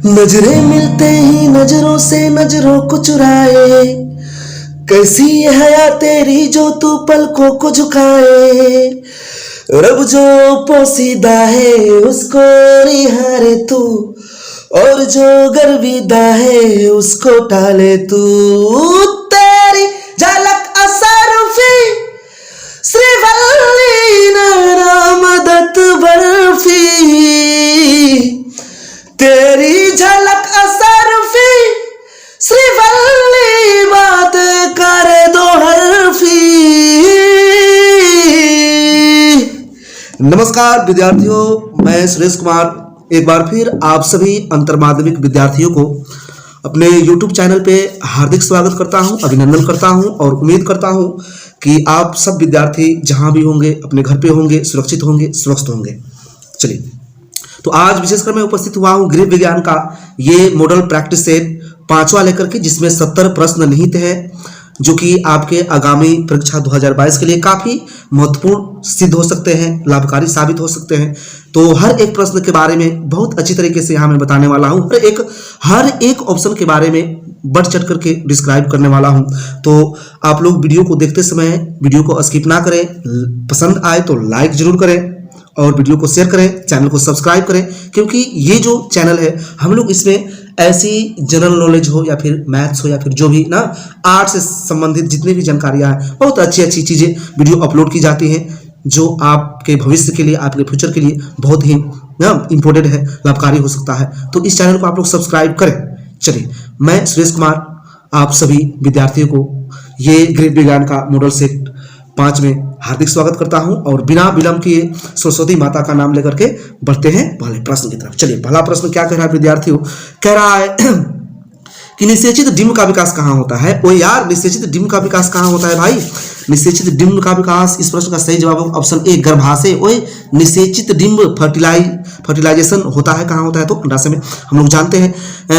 नजरें मिलते ही नजरों से नजरों को चुराए, कैसी ये हया तेरी जो तू पलकों को झुकाए। रब जो पोसीदा है उसको निहारे तू, और जो गर्विदा है उसको टाले तू। तेरी झलक असरफी श्रीवल्ली नारामदत बर्फी, तेरी झलक असरफी श्रीवल्ली बात करे दो हरफी। नमस्कार विद्यार्थियों, मैं सुरेश कुमार एक बार फिर आप सभी अंतर माध्यमिक विद्यार्थियों को अपने YouTube चैनल पे हार्दिक स्वागत करता हूं, अभिनंदन करता हूं और उम्मीद करता हूं कि आप सब विद्यार्थी जहां भी होंगे अपने घर पे होंगे, सुरक्षित होंगे, स्वस्थ होंगे। चलिए, तो आज विशेषकर मैं उपस्थित हुआ हूं गृह विज्ञान का ये मॉडल प्रैक्टिस सेट 5वां लेकर के, जिसमें 70 प्रश्न निहित है, जो कि आपके आगामी परीक्षा 2022 के लिए काफी महत्वपूर्ण सिद्ध हो सकते हैं, लाभकारी साबित हो सकते हैं। तो हर एक प्रश्न के बारे में बहुत अच्छी तरीके से यहाँ मैं बताने वाला हूँ, हर एक ऑप्शन के बारे में बढ़ चढ़ करके डिस्क्राइब करने वाला हूँ। तो आप लोग वीडियो को देखते समय वीडियो को स्किप ना करें, पसंद आए तो लाइक जरूर करें और वीडियो को शेयर करें, चैनल को सब्सक्राइब करें, क्योंकि ये जो चैनल है हम लोग इसमें ऐसी जनरल नॉलेज हो या फिर मैथ्स हो या फिर जो भी ना आर्ट से संबंधित जितनी भी जानकारियां हैं, बहुत अच्छी अच्छी चीज़ें वीडियो अपलोड की जाती हैं, जो आपके भविष्य के लिए, आपके फ्यूचर के लिए बहुत ही ना इम्पोर्टेंट है, लाभकारी हो सकता है। तो इस चैनल को आप लोग सब्सक्राइब करें। चलिए, मैं सुरेश कुमार आप सभी विद्यार्थियों को ये गृह विज्ञान का मॉडल सेट 5 में हार्दिक स्वागत करता हूं और बिना विलंब किए सरस्वती माता का नाम लेकर के बढ़ते हैं पहले प्रश्न की तरफ। चलिए, पहला प्रश्न क्या कह रहा है विद्यार्थियों? कह रहा है कि निषेचित डिम्ब का विकास कहाँ होता है? ओ यार, निषेचित डिम्ब का विकास कहाँ होता है भाई? निषेचित डिम्ब का विकास, इस प्रश्न का सही जवाब है ऑप्शन ए, गर्भाशय। ओए, निषेचित डिम्ब फर्टिलाइजेशन होता है, कहाँ होता है? तो अंडाशय में। हम लोग जानते हैं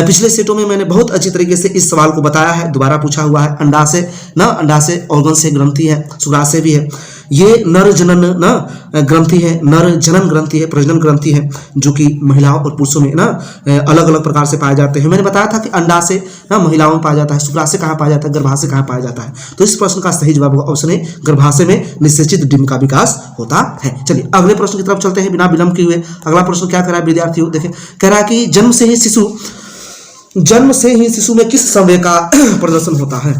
पिछले सेटों में मैंने बहुत अच्छी तरीके से इस सवाल को बताया है, दोबारा पूछा हुआ है। अंडाशय ना, अंडाशय ऑर्गन से ग्रंथि है, शुक्राशय भी है। ये नर जनन ना ग्रंथि है, नर जनन ग्रंथि है, प्रजनन ग्रंथि है, जो कि महिलाओं और पुरुषों में ना अलग अलग प्रकार से पाए जाते हैं। मैंने बताया था कि अंडाशय ना महिलाओं में पाया जाता है, शुक्राशय कहाँ पाया जाता है, गर्भाशय कहाँ पाया जाता है। तो इस प्रश्न का सही जवाब होगा ऑप्शन ए, गर्भाशय में निषेचित डिम्ब का विकास होता है। चलिए, अगले प्रश्न की तरफ चलते हैं बिना विलंब किए हुए। अगला प्रश्न क्या कह रहा है विद्यार्थियों? देखें, कह रहा है कि जन्म से ही शिशु में किस संवेग का प्रदर्शन होता है?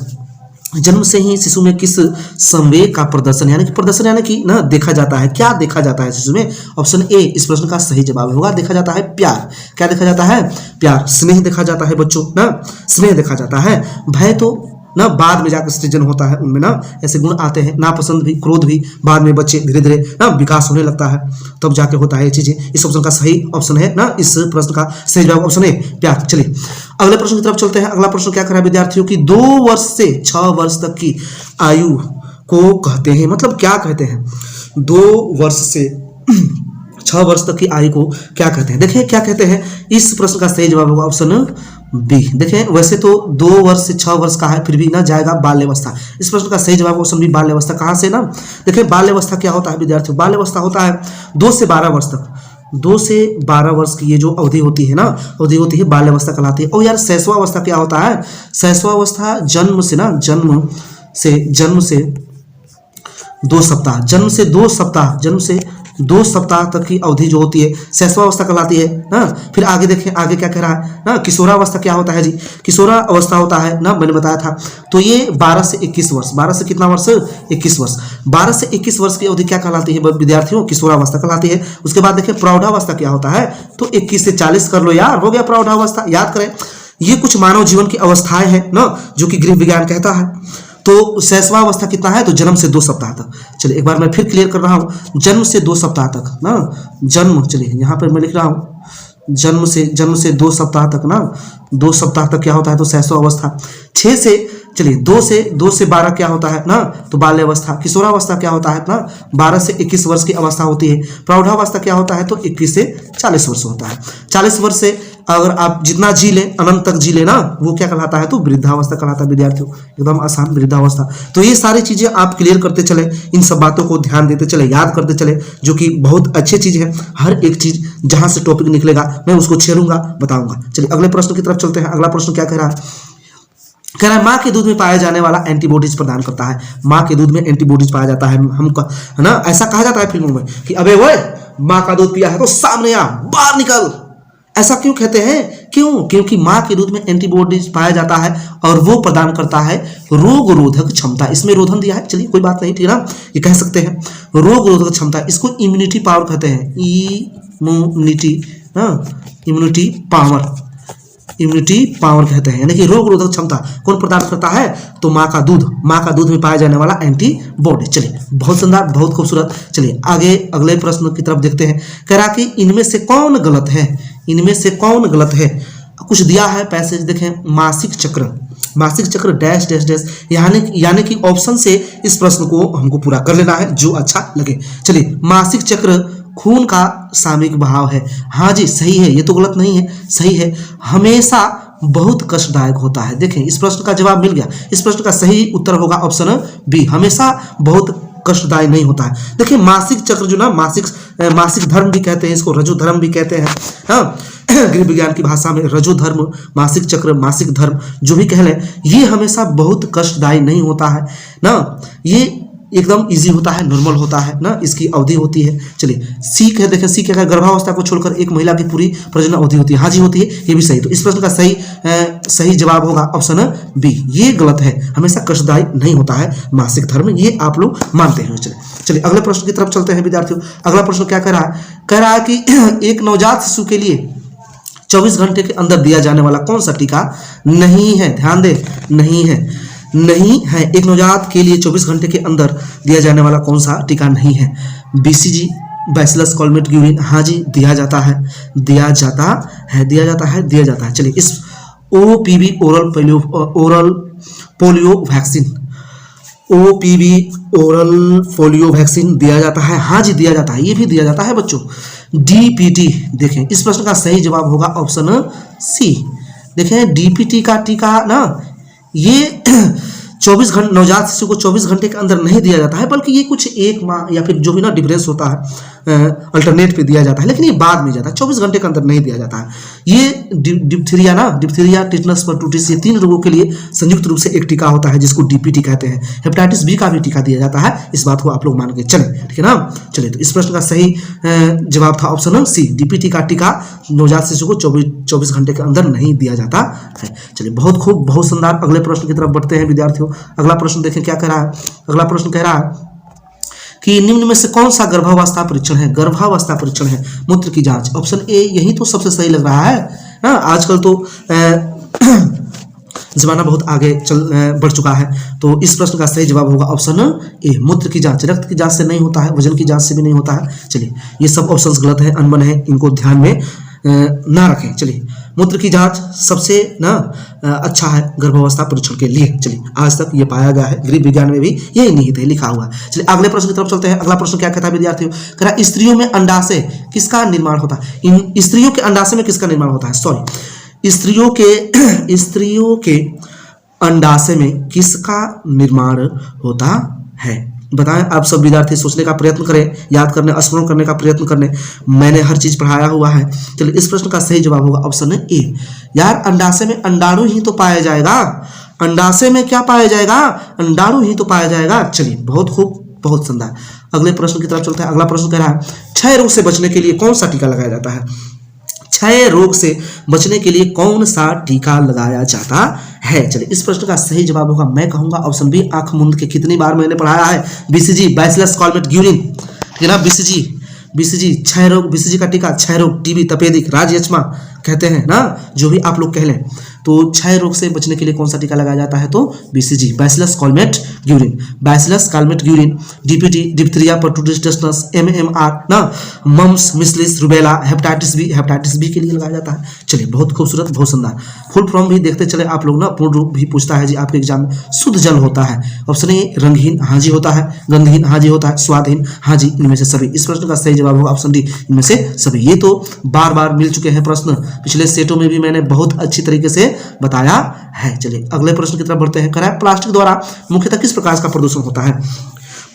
जन्म से ही शिशु में किस संवेग का प्रदर्शन, यानी कि प्रदर्शन यानी कि ना देखा जाता है, क्या देखा जाता है शिशु में? ऑप्शन ए इस प्रश्न का सही जवाब होगा, देखा जाता है प्यार। क्या देखा जाता है? प्यार, स्नेह देखा जाता है बच्चों ना, स्नेह देखा जाता है। भय तो ना बाद में जाकर सृजन होता है, उनमें ना ऐसे गुण आते हैं, नापसंद भी, क्रोध भी बाद में बच्चे धीरे धीरे ना विकास होने लगता है, तब जाके होता है ये चीजें। इस ऑप्शन का सही ऑप्शन है ना, इस प्रश्न का सही जवाब ऑप्शन है प्यार। चलिए, अगले प्रश्न की तरफ चलते हैं। अगला प्रश्न क्या कर रहा है विद्यार्थियों की 2 वर्ष से 6 वर्ष तक की आयु को कहते हैं, मतलब क्या कहते हैं? 2 वर्ष से 6 वर्ष तक की आयु को क्या कहते हैं? देखिए क्या कहते हैं, इस प्रश्न का सही जवाब होगा ऑप्शन बी। देखें, वैसे तो 2 वर्ष से 6 वर्ष का है, फिर भी ना जाएगा बाल्यावस्था। इस प्रश्न का सही जवाब ऑप्शन बी, बाल्यावस्था। कहाँ से ना, देखिए बाल्यावस्था क्या होता है विद्यार्थियों? बाल्यावस्था होता है 2 से 12 वर्ष तक, 2 से 12 वर्ष की ये जो अवधि होती है ना, अवधि होती है, बाल्यावस्था कहलाती है। और यार शैशव अवस्था क्या होता है? शैशव अवस्था जन्म से 2 सप्ताह तक की अवधि जो होती है शैशवावस्था कहलाती है ना। फिर आगे देखें, आगे क्या कह रहा है ना, किशोरावस्था क्या होता है जी? किशोरावस्था होता है ना, मैंने बताया था। तो ये 12 से 21 वर्ष, 12 से कितना वर्ष? 21 वर्ष। 12 से 21 वर्ष की अवधि क्या कहलाती है विद्यार्थियों? किशोरावस्था कहलाती है। उसके बाद देखें प्रौढ़ावस्था क्या होता है? तो 21 से 40 कर लो यार, हो गया प्रौढ़ावस्था। याद करें, ये कुछ मानव जीवन की अवस्थाएं हैं ना, जो कि गृह विज्ञान कहता है। तो शैशवावस्था कितना है? तो जन्म से 2 सप्ताह तक। चलिए, एक बार मैं फिर क्लियर कर रहा हूँ, जन्म से 2 सप्ताह तक ना, जन्म, चलिए यहाँ पर मैं लिख रहा हूँ, जन्म से 2 सप्ताह तक ना, 2 सप्ताह तक क्या होता है? तो शैशवावस्था। 6 से, चलिए 2 से 12 क्या होता है ना, तो बाल्यावस्था। किशोरावस्था क्या होता है ना, 12 से 21 वर्ष की अवस्था होती है। प्रौढ़ावस्था क्या होता है? तो 21 से 40 वर्ष होता है। 40 वर्ष से अगर आप जितना जी लें, अनंत तक जी ले ना, वो क्या कहलाता है? तो वृद्धावस्था कहलाता है विद्यार्थियों। एकदम आसान, वृद्धावस्था। तो ये सारी चीजें आप क्लियर करते चले, इन सब बातों को ध्यान देते चले, याद करते चले, जो कि बहुत अच्छी चीज है। हर एक चीज जहां से टॉपिक निकलेगा मैं उसको छेड़ूंगा, बताऊंगा। चलिए अगले प्रश्न की तरफ चलते हैं। अगला प्रश्न क्या कह रहा है? कह रहा है माँ के दूध में पाया जाने वाला एंटीबॉडीज प्रदान करता है। माँ के दूध में एंटीबॉडीज पाया जाता है, हमको है ना, ऐसा कहा जाता है फिल्मों में कि अबे वो माँ का दूध पिया है तो सामने आ, बाहर निकल। ऐसा क्यों कहते हैं? क्यों? क्योंकि माँ के दूध में एंटीबॉडीज पाया जाता है और वो प्रदान करता है रोग रोधक क्षमता। इसमें रोधन दिया है, चलिए कोई बात नहीं, ठीक है ना, ये कह सकते हैं रोग रोधक क्षमता। इसको इम्यूनिटी पावर कहते हैं, immunity, immunity power, immunity power कहते हैं, यानी कि रोग रोधक क्षमता कौन प्रदान करता है? तो माँ का दूध, माँ का दूध में पाया जाने वाला एंटीबॉडी। चलिए बहुत सुंदर, बहुत खूबसूरत। चलिए आगे अगले प्रश्न की तरफ देखते हैं। कह रहा कि इनमें से कौन गलत है? इनमें से कौन गलत है? कुछ दिया है पैसेज, देखें, मासिक चक्र, मासिक चक्र डैश डैश डैश, यानी कि ऑप्शन से इस प्रश्न को हमको पूरा कर लेना है, जो अच्छा लगे। चलिए, मासिक चक्र खून का सामयिक बहाव है। हाँ जी, सही है, ये तो गलत नहीं है, सही है। हमेशा बहुत कष्टदायक होता है। देखें, इस प्रश्न का जवाब मिल गया। इस प्रश्न का सही उत्तर होगा ऑप्शन बी, हमेशा बहुत कष्टदायी नहीं होता है। देखिए मासिक चक्र जो ना, मासिक धर्म भी कहते हैं इसको, रजो धर्म भी कहते हैं, हाँ, गृह विज्ञान की भाषा में रजो धर्म, मासिक चक्र, मासिक धर्म जो भी कह लें, ये हमेशा बहुत कष्टदायी नहीं होता है ना, ये एकदम इजी होता है, नॉर्मल होता है ना, इसकी अवधि होती है। चलिए सी है, देखें सी क्या है, गर्भावस्था को छोड़कर एक महिला की पूरी प्रजनन अवधि होती है। हाँ जी होती है, ये भी सही। तो इस प्रश्न का सही जवाब होगा ऑप्शन बी, ये गलत है, हमेशा कष्टदायी नहीं होता है मासिक धर्म, ये आप लोग मानते हैं। चलिए अगले प्रश्न की तरफ चलते हैं विद्यार्थियों। अगला प्रश्न क्या कह रहा है? कह रहा है कि एक नवजात शिशु के लिए 24 घंटे के अंदर दिया जाने वाला कौन सा टीका नहीं है? ध्यान दे, नहीं है, नहीं है। एक नवजात के लिए 24 घंटे के अंदर दिया जाने वाला कौन सा टीका नहीं है? BCG, bacillus Calmette Guerin. हाँ जी, दिया जाता है, दिया जाता है, दिया जाता है, दिया जाता है। चलिए इस OPV oral polio vaccine, OPV oral polio vaccine दिया जाता है। हाँ जी, दिया जाता है, ये भी दिया जाता है बच्चों। डीपीटी, देखें इस प्रश्न का सही जवाब होगा ऑप्शन सी। देखें डीपीटी का टीका ना, ये 24 घंटे, नवजात शिशु को 24 घंटे के अंदर नहीं दिया जाता है, बल्कि ये कुछ एक माह या फिर जो भी ना डिफरेंस होता है, अल्टरनेट पे दिया जाता है, लेकिन ये बाद में जाता है, 24 घंटे के अंदर नहीं दिया जाता है। ये डिप्थीरिया ना, डिप्थीरिया, टिटनस, परटूटिस, ये 3 रोगों के लिए संयुक्त रूप से एक टीका होता है जिसको डीपीटी कहते हैं। हेपेटाइटिस बी का भी टीका दिया जाता है, इस बात को आप लोग मान के चलें, ठीक है ना। चलिए तो इस प्रश्न का सही जवाब था ऑप्शन सी, डीपीटी का टीका नवजात शिशु को 24 घंटे के अंदर नहीं दिया जाता है। चलिए बहुत खूब, बहुत शानदार। अगले प्रश्न की तरफ बढ़ते हैं विद्यार्थियों। अगला प्रश्न देखें क्या कह रहा है। अगला प्रश्न कह रहा है कि निम्न में से कौन सा गर्भावस्था परीक्षण है? गर्भावस्था परीक्षण है मूत्र की जांच। ऑप्शन ए, यही तो सबसे सही लग रहा है ना। आजकल तो जमाना बहुत आगे बढ़ चुका है, तो इस प्रश्न का सही जवाब होगा ऑप्शन ए, मूत्र की जांच। रक्त की जांच से नहीं होता है, वजन की जांच से भी नहीं होता है। चलिए ये सब ऑप्शंस गलत है, अनबन है, इनको ध्यान में ना रखें। चलिए मूत्र की जांच सबसे ना अच्छा है गर्भावस्था परीक्षण के लिए। चलिए आज तक ये पाया गया है, गृह विज्ञान में भी यही निहित है, लिखा हुआ है। चलिए अगले प्रश्न की तरफ चलते हैं। अगला प्रश्न क्या कहता है विद्यार्थियों? कह रहा स्त्रियों में अंडाशय किसका निर्माण होता है? इन स्त्रियों के अंडाशय में किसका निर्माण होता है? सॉरी, स्त्रियों के अंडाशय में किसका निर्माण होता है? बताएं। आप सब विद्यार्थी सोचने का प्रयत्न करें, याद करने, स्मरण करने का प्रयत्न करने, मैंने हर चीज पढ़ाया हुआ है। चलिए इस प्रश्न का सही जवाब होगा ऑप्शन ए। यार अंडाशय में अंडाणु ही तो पाया जाएगा, अंडाशय में क्या पाया जाएगा? अंडाणु ही तो पाया जाएगा। चलिए बहुत खूब, बहुत शानदार। अगले प्रश्न की तरफ चलते हैं। अगला प्रश्न कह रहा है क्षय रोग से बचने के लिए कौन सा टीका लगाया जाता है? क्षय रोग से बचने के लिए कौन सा टीका लगाया जाता है? चलिए इस प्रश्न का सही जवाब होगा, मैं कहूंगा ऑप्शन बी, आंख मूंद के। कितनी बार मैंने पढ़ाया है, बीसीजी, बैसिलस कॉलमेट ग्यूरिन, ठीक है ना। बीसीजी क्षय रोग, बीसीजी का टीका क्षय रोग, टीबी, तपेदिक, राजयक्ष्मा कहते हैं ना, जो भी आप लोग कह लें। तो क्षय रोग से बचने के लिए कौन सा टीका लगाया जाता है? तो BCG, bacillus Calmette Guerin, bacillus Calmette Guerin, DPT, diphtheria, pertussis, tetanus, MMR ना, mumps, measles, rubella, hepatitis B के लिए लगाया जाता है। चलिए बहुत खूबसूरत, बहुत शानदार। फुल फॉर्म भी देखते चले आप लोग ना, पूर्ण रूप भी पूछता है जी आपके एग्जाम में। शुद्ध जल होता है, ऑप्शन ए रंगहीन, हाँ जी होता है, गंधहीन, हाँ जी होता है, स्वादहीन, हाँ जी, इनमें से सभी। इस प्रश्न का सही जवाब होगा ऑप्शन डी, इनमें से सभी। ये तो बार बार मिल चुके हैं प्रश्न, पिछले सेटों में भी मैंने बहुत अच्छी तरीके से बताया है। चलिए अगले प्रश्न की तरफ बढ़ते हैं। कह रहा है प्लास्टिक द्वारा मुख्यतः किस प्रकार का प्रदूषण होता है?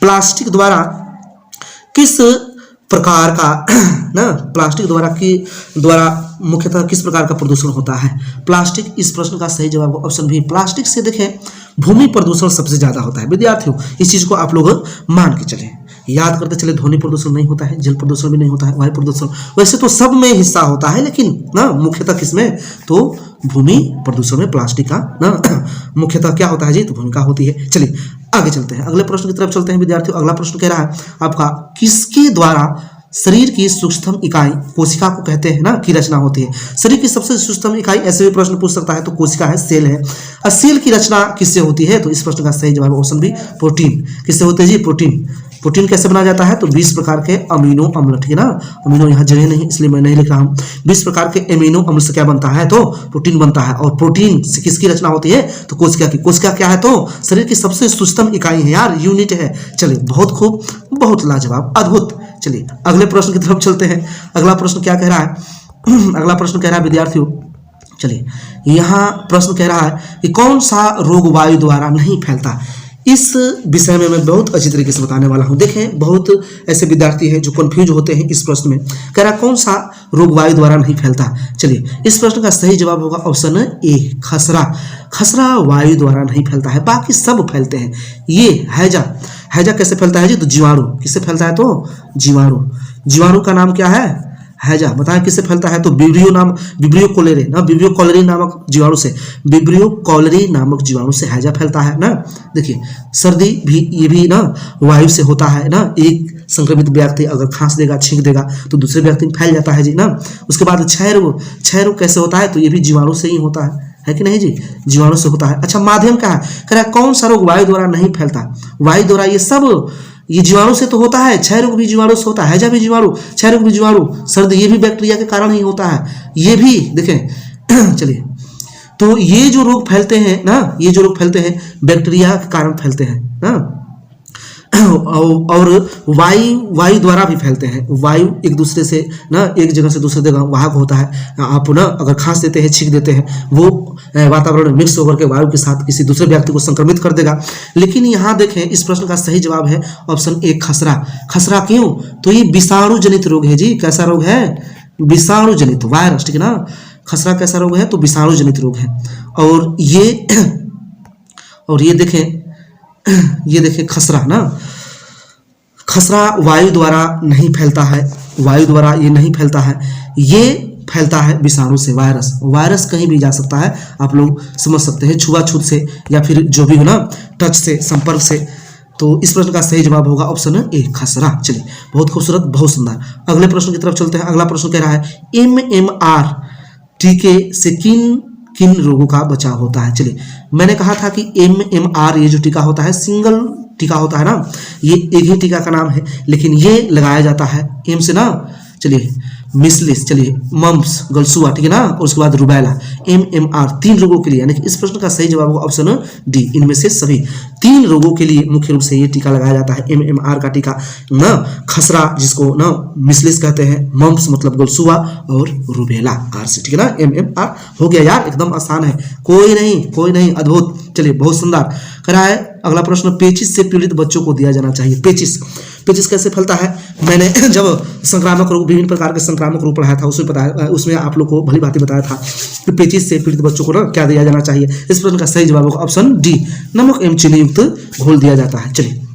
प्लास्टिक द्वारा किस प्रकार का प्लास्टिक द्वारा मुख्यतः किस प्रकार का प्रदूषण होता है? प्लास्टिक, इस प्रश्न का सही जवाब ऑप्शन बी प्लास्टिक से देखें भूमि प्रदूषण सबसे ज्यादा होता है। विद्यार्थियों इस चीज को आप लोग मान के चले, याद करते चले, ध्वनि प्रदूषण नहीं होता है, जल प्रदूषण भी नहीं होता है, वायु प्रदूषण वैसे तो सब में हिस्सा होता है, लेकिन ना मुख्यतः किसमें? तो भूमि प्रदूषण में प्लास्टिक का ना मुख्यतः क्या होता है जी? तो भूमिका होती है। चलिए आगे चलते हैं, अगले प्रश्न की तरफ चलते हैं विद्यार्थियों। अगला प्रश्न कह रहा है आपका किसके द्वारा शरीर की सूक्ष्म इकाई कोशिका को कहते हैं ना की रचना होती है? शरीर की सबसे सूक्ष्म इकाई, ऐसे भी प्रश्न पूछ सकता है, तो कोशिका है, सेल है। और सेल की रचना किससे होती है? तो इस प्रश्न का सही जवाब ऑप्शन बी प्रोटीन। किससे होते हैं जी? प्रोटीन। प्रोटीन कैसे बनाया जाता है? तो 20 प्रकार के अमीनो अम्ल, ठीक है ना, अमीनो यहाँ जगह नहीं इसलिए मैं नहीं लिख रहा हूँ। 20 प्रकार के अमीनो अम्ल से क्या बनता है? तो प्रोटीन बनता है। और प्रोटीन से किसकी रचना होती है? तो कोशिका की। कोशिका क्या है? तो शरीर की सबसे सूक्ष्म इकाई है यार, यूनिट है। चलिए बहुत खूब, बहुत लाजवाब, अद्भुत। चलिए अगले प्रश्न की तरफ चलते हैं। अगला प्रश्न क्या कह रहा है? अगला प्रश्न कह रहा है विद्यार्थियों, चलिए यहाँ प्रश्न कह रहा है कि कौन सा रोग वायु द्वारा नहीं फैलता? इस विषय में मैं बहुत अच्छी तरीके से बताने वाला हूं। देखें बहुत ऐसे विद्यार्थी हैं जो कंफ्यूज होते हैं इस प्रश्न में। कह रहा कौन सा रोग वायु द्वारा नहीं फैलता? चलिए इस प्रश्न का सही जवाब होगा ऑप्शन ए खसरा। खसरा वायु द्वारा नहीं फैलता है, बाकी सब फैलते हैं। ये हैजा, हैजा कैसे फैलता है जी? तो जीवाणु। किससे फैलता है? तो जीवाणु। जीवाणु का नाम क्या है? हैजा। बताएं किससे फैलता है? तो विब्रियो कोलेरे ना, विब्रियो कॉलरी नामक जीवाणु से, विब्रियो कॉलरी नामक जीवाणु से हैजा फैलता है ना। देखिए सर्दी भी ये भी ना वायु से होता है ना। एक संक्रमित व्यक्ति अगर खांस देगा, छींक देगा तो दूसरे व्यक्ति में फैल जाता है जी ना। उसके बाद क्षय रोग कैसे होता है? तो ये भी जीवाणु से ही होता है कि नहीं जी? जीवाणु से होता है। अच्छा माध्यम क्या है? कह रहा है कौन सा रोग वायु द्वारा नहीं फैलता? वायु द्वारा ये सब, ये जीवाणु से तो होता है। क्षय रोग भी जीवाणु से होता है, हैजा भी जीवाणु, क्षय रोग भी जीवाणु, सर्दी ये भी बैक्टीरिया के कारण ही होता है। ये भी देखें चलिए, तो ये जो रोग फैलते हैं ना, ये जो रोग फैलते हैं बैक्टीरिया के कारण फैलते हैं ना। और वायु द्वारा भी फैलते हैं। वायु एक दूसरे से ना, एक जगह से दूसरे जगह वाहक होता है। आप ना अगर खांस देते हैं, छींक देते हैं, वो वातावरण में मिक्स होकर के वायु के साथ किसी दूसरे व्यक्ति को संक्रमित कर देगा। लेकिन यहाँ देखें इस प्रश्न का सही जवाब है ऑप्शन ए खसरा। खसरा क्यों? तो ये विषाणु जनित रोग है जी। कैसा रोग है? विषाणु जनित, वायरस, ठीक है ना। खसरा कैसा रोग है? तो विषाणु जनित रोग है। और ये देखें खसरा ना, खसरा वायु द्वारा नहीं फैलता है, वायु द्वारा ये नहीं फैलता है, ये फैलता है विषाणु से। वायरस कहीं भी जा सकता है, आप लोग समझ सकते हैं, छुआछूत से या फिर जो भी हो ना, टच से, संपर्क से। तो इस प्रश्न का सही जवाब होगा ऑप्शन ए खसरा। चलिए बहुत खूबसूरत, बहुत सुंदर। अगले प्रश्न की तरफ चलते हैं। अगला प्रश्न कह रहा है MMR टीके से किन रोगों का बचाव होता है? चलिए मैंने कहा था कि MMR ये जो टीका होता है सिंगल टीका होता है ना, ये एक ही टीका का नाम है, लेकिन ये लगाया जाता है एम से ना। चलिए मिसलिस, चलिए मम्प्स, गलसुआ, ठीक है ना, और उसके बाद रुबैला। MMR 3 रोगों के लिए, यानी कि इस प्रश्न का सही जवाब होगा ऑप्शन डी, इनमें से सभी 3 रोगों के लिए मुख्य रूप से ये टीका लगाया जाता है। MMR का टीका ना, खसरा जिसको ना मिसलिस कहते हैं, मम्प्स मतलब गलसुआ, और रुबेला आर से, ठीक है ना। MMR हो गया यार, एकदम आसान है, कोई नहीं, अद्भुत। चलिए बहुत सुंदर। करा है अगला प्रश्न, पेचिस से पीड़ित बच्चों को दिया जाना चाहिए। पेचिस कैसे फैलता है? मैंने जब संक्रामक रोग, विभिन्न प्रकार के संक्रामक रोग पढ़ाया था, उसमें आप लोग को भली भांति बताया था कि पेचिस से पीड़ित बच्चों को ना क्या दिया जाना चाहिए। इस प्रश्न का सही जवाब होगा ऑप्शन डी, नमक एवं चीनी युक्त घोल दिया जाता है। चलिए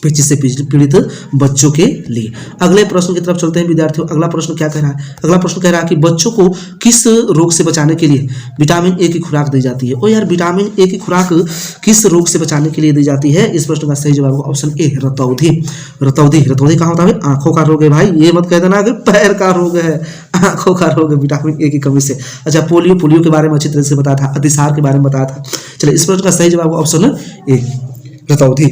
पेचिस से पीड़ित बच्चों के लिए। अगले प्रश्न की तरफ चलते हैं विद्यार्थियों। अगला प्रश्न क्या कह रहा है? अगला प्रश्न कह रहा है कि बच्चों को किस रोग से बचाने के लिए विटामिन ए की खुराक दी जाती है? ओ यार, विटामिन ए की खुराक किस रोग से बचाने के लिए दी जाती है? इस प्रश्न का सही जवाब होगा ऑप्शन ए रतौंधी। रतौंधी कहाँ होता है? आंखों का रोग है भाई, ये मत कह देना कि पैर का रोग है, आंखों का रोग है विटामिन ए की कमी से। अच्छा पोलियो के बारे में अच्छी तरह से बताया था, अतिसार के बारे में बताया था। चलिए इस प्रश्न का सही जवाब ऑप्शन ए रतौंधी।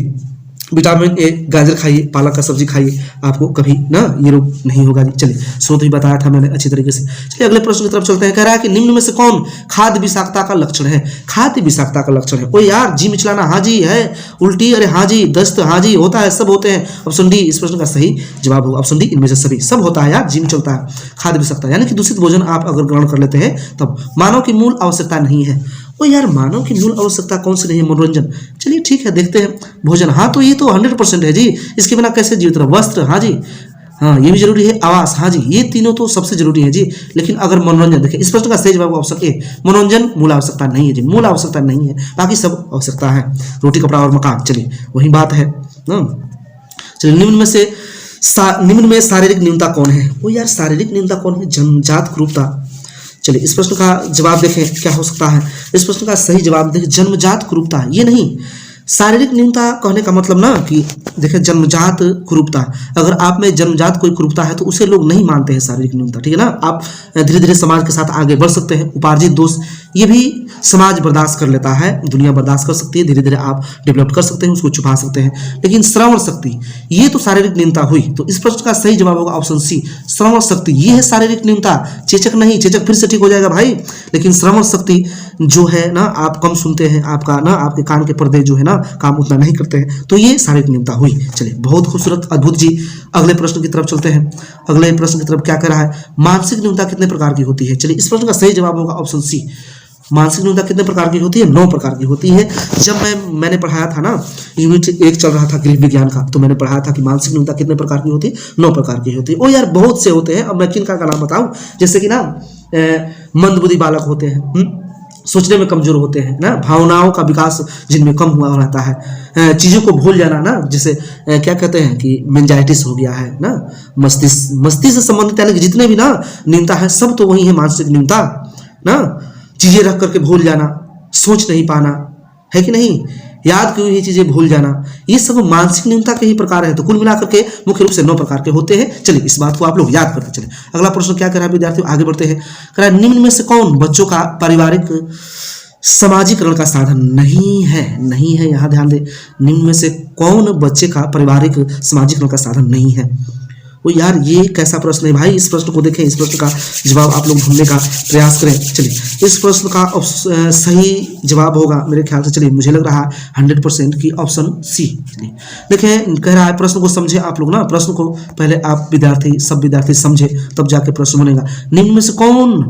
विटामिन ए, गाजर खाइए, पालक का सब्जी खाइए, आपको कभी ना ये रोग नहीं होगा। चलिए स्रोत भी बताया था मैंने अच्छी तरीके से। चलिए अगले प्रश्न की तरफ चलते हैं। कह रहा है कि निम्न में से कौन खाद्य विषाक्तता का लक्षण है? खाद्य विषाक्तता का लक्षण है, ओ यार जी मिचलाना, हाँ जी है, उल्टी अरे हाँ जी, दस्त हाँ जी होता है, सब होते हैं। ऑप्शन डी इस प्रश्न का सही जवाब होगा। ऑप्शन डी इनमें से सभी, सब होता है यार, जी चलता है। खाद्य विषाक्तता यानी कि दूषित भोजन आप अगर ग्रहण कर लेते हैं तब। मानव की मूल आवश्यकता नहीं है, ओ यार मानव की मूल आवश्यकता कौन सी नहीं है? मनोरंजन। चलिए ठीक है, देखते हैं। भोजन, हाँ तो ये तो 100% है जी, इसके बिना कैसे जीवित रहो? वस्त्र, हाँ जी, हाँ ये भी जरूरी है। आवास, हाँ जी, ये तीनों तो सबसे जरूरी है जी। लेकिन अगर मनोरंजन, देखिए इस प्रश्न का सही जवाब ऑप्शन ए, मनोरंजन मूल आवश्यकता नहीं है जी, मूल आवश्यकता नहीं है, बाकी सब आवश्यकता है। रोटी कपड़ा और मकान, चलिए वही बात है ना। चलिए निम्न में शारीरिक न्यूनता कौन है? वो यार शारीरिक न्यूनता कौन है? जन्मजात कुरूपता। चलिए इस प्रश्न का जवाब देखें क्या हो सकता है। इस प्रश्न का सही जवाब देखें जन्मजात कुरूपता, ये नहीं। शारीरिक न्यूनता कहने का मतलब ना कि देखिए जन्मजात कुरूपता, अगर आप में जन्मजात कोई कुरूपता है तो उसे लोग नहीं मानते हैं शारीरिक न्यूनता, ठीक है ना। आप धीरे धीरे समाज के साथ आगे बढ़ सकते हैं। उपार्जित दोष ये भी समाज बर्दाश्त कर लेता है, दुनिया बर्दाश्त कर सकती है, धीरे धीरे आप डेवलप कर सकते हैं, उसको छुपा सकते हैं। लेकिन श्रवण शक्ति ये तो शारीरिक न्यूनता हुई, तो इस प्रश्न का सही जवाब होगा ऑप्शन सी, श्रवण शक्ति। ये है शारीरिक न्यूनता, चेचक नहीं, चेचक फिर से ठीक हो जाएगा भाई। लेकिन श्रवण शक्ति जो है ना, आप कम सुनते हैं, आपका ना आपके कान के पर्दे जो है ना काम उतना नहीं करते हैं, तो ये शारीरिक न्यूनता हुई। चलिए बहुत खूबसूरत, अद्भुत जी। अगले प्रश्न की तरफ चलते हैं। अगले प्रश्न की तरफ क्या कह रहा है? मानसिक न्यूनता कितने प्रकार की होती है? चलिए इस प्रश्न का सही जवाब होगा ऑप्शन सी, मानसिक न्यूनता कितने प्रकार की होती है? 9 प्रकार की होती है। जब मैंने पढ़ाया था ना, यूनिट 1 चल रहा था गृह विज्ञान का, तो मैंने पढ़ाया था कि मानसिक न्यूनता कितने प्रकार की होती है? 9 प्रकार की होती है। ओ यार बहुत से होते हैं, अब मैं किन का नाम बताऊं? जैसे कि ना मंदबुद्धि बालक होते हैं, सोचने में कमजोर होते हैं ना, भावनाओं का विकास जिनमें कम हुआ रहता है, चीजों को भूल जाना ना, जैसे क्या कहते हैं कि मेनिंजाइटिस हो गया है ना, मस्तिष्क से संबंधित यानी कि जितने भी ना न्यूनता है सब तो वही है मानसिक न्यूनता ना। चीजें रख करके भूल जाना, सोच नहीं पाना, है कि नहीं, याद की हुई चीजें भूल जाना, ये सब मानसिक न्यूनता के ही प्रकार है। तो कुल मिलाकर के मुख्य रूप से 9 प्रकार के होते हैं। चलिए इस बात को आप लोग याद करते चले। अगला प्रश्न क्या कर रहा है विद्यार्थियों, आगे बढ़ते हैं। कह रहा है निम्न में से कौन बच्चों का पारिवारिक समाजीकरण का साधन नहीं है? नहीं है, यहां ध्यान दे। निम्न में से कौन बच्चे का पारिवारिक समाजीकरण का साधन नहीं है? वो यार ये कैसा प्रश्न है भाई, इस प्रश्न को देखें, इस प्रश्न का जवाब आप लोग ढूंढने का प्रयास करें। चलिए इस प्रश्न का सही जवाब होगा मेरे ख्याल से, चलिए मुझे लग रहा है 100% की ऑप्शन सी। देखें कह रहा है, प्रश्न को समझे आप लोग ना, प्रश्न को पहले आप विद्यार्थी सब विद्यार्थी समझे तब जाके प्रश्न बनेगा। निम्न में से कौन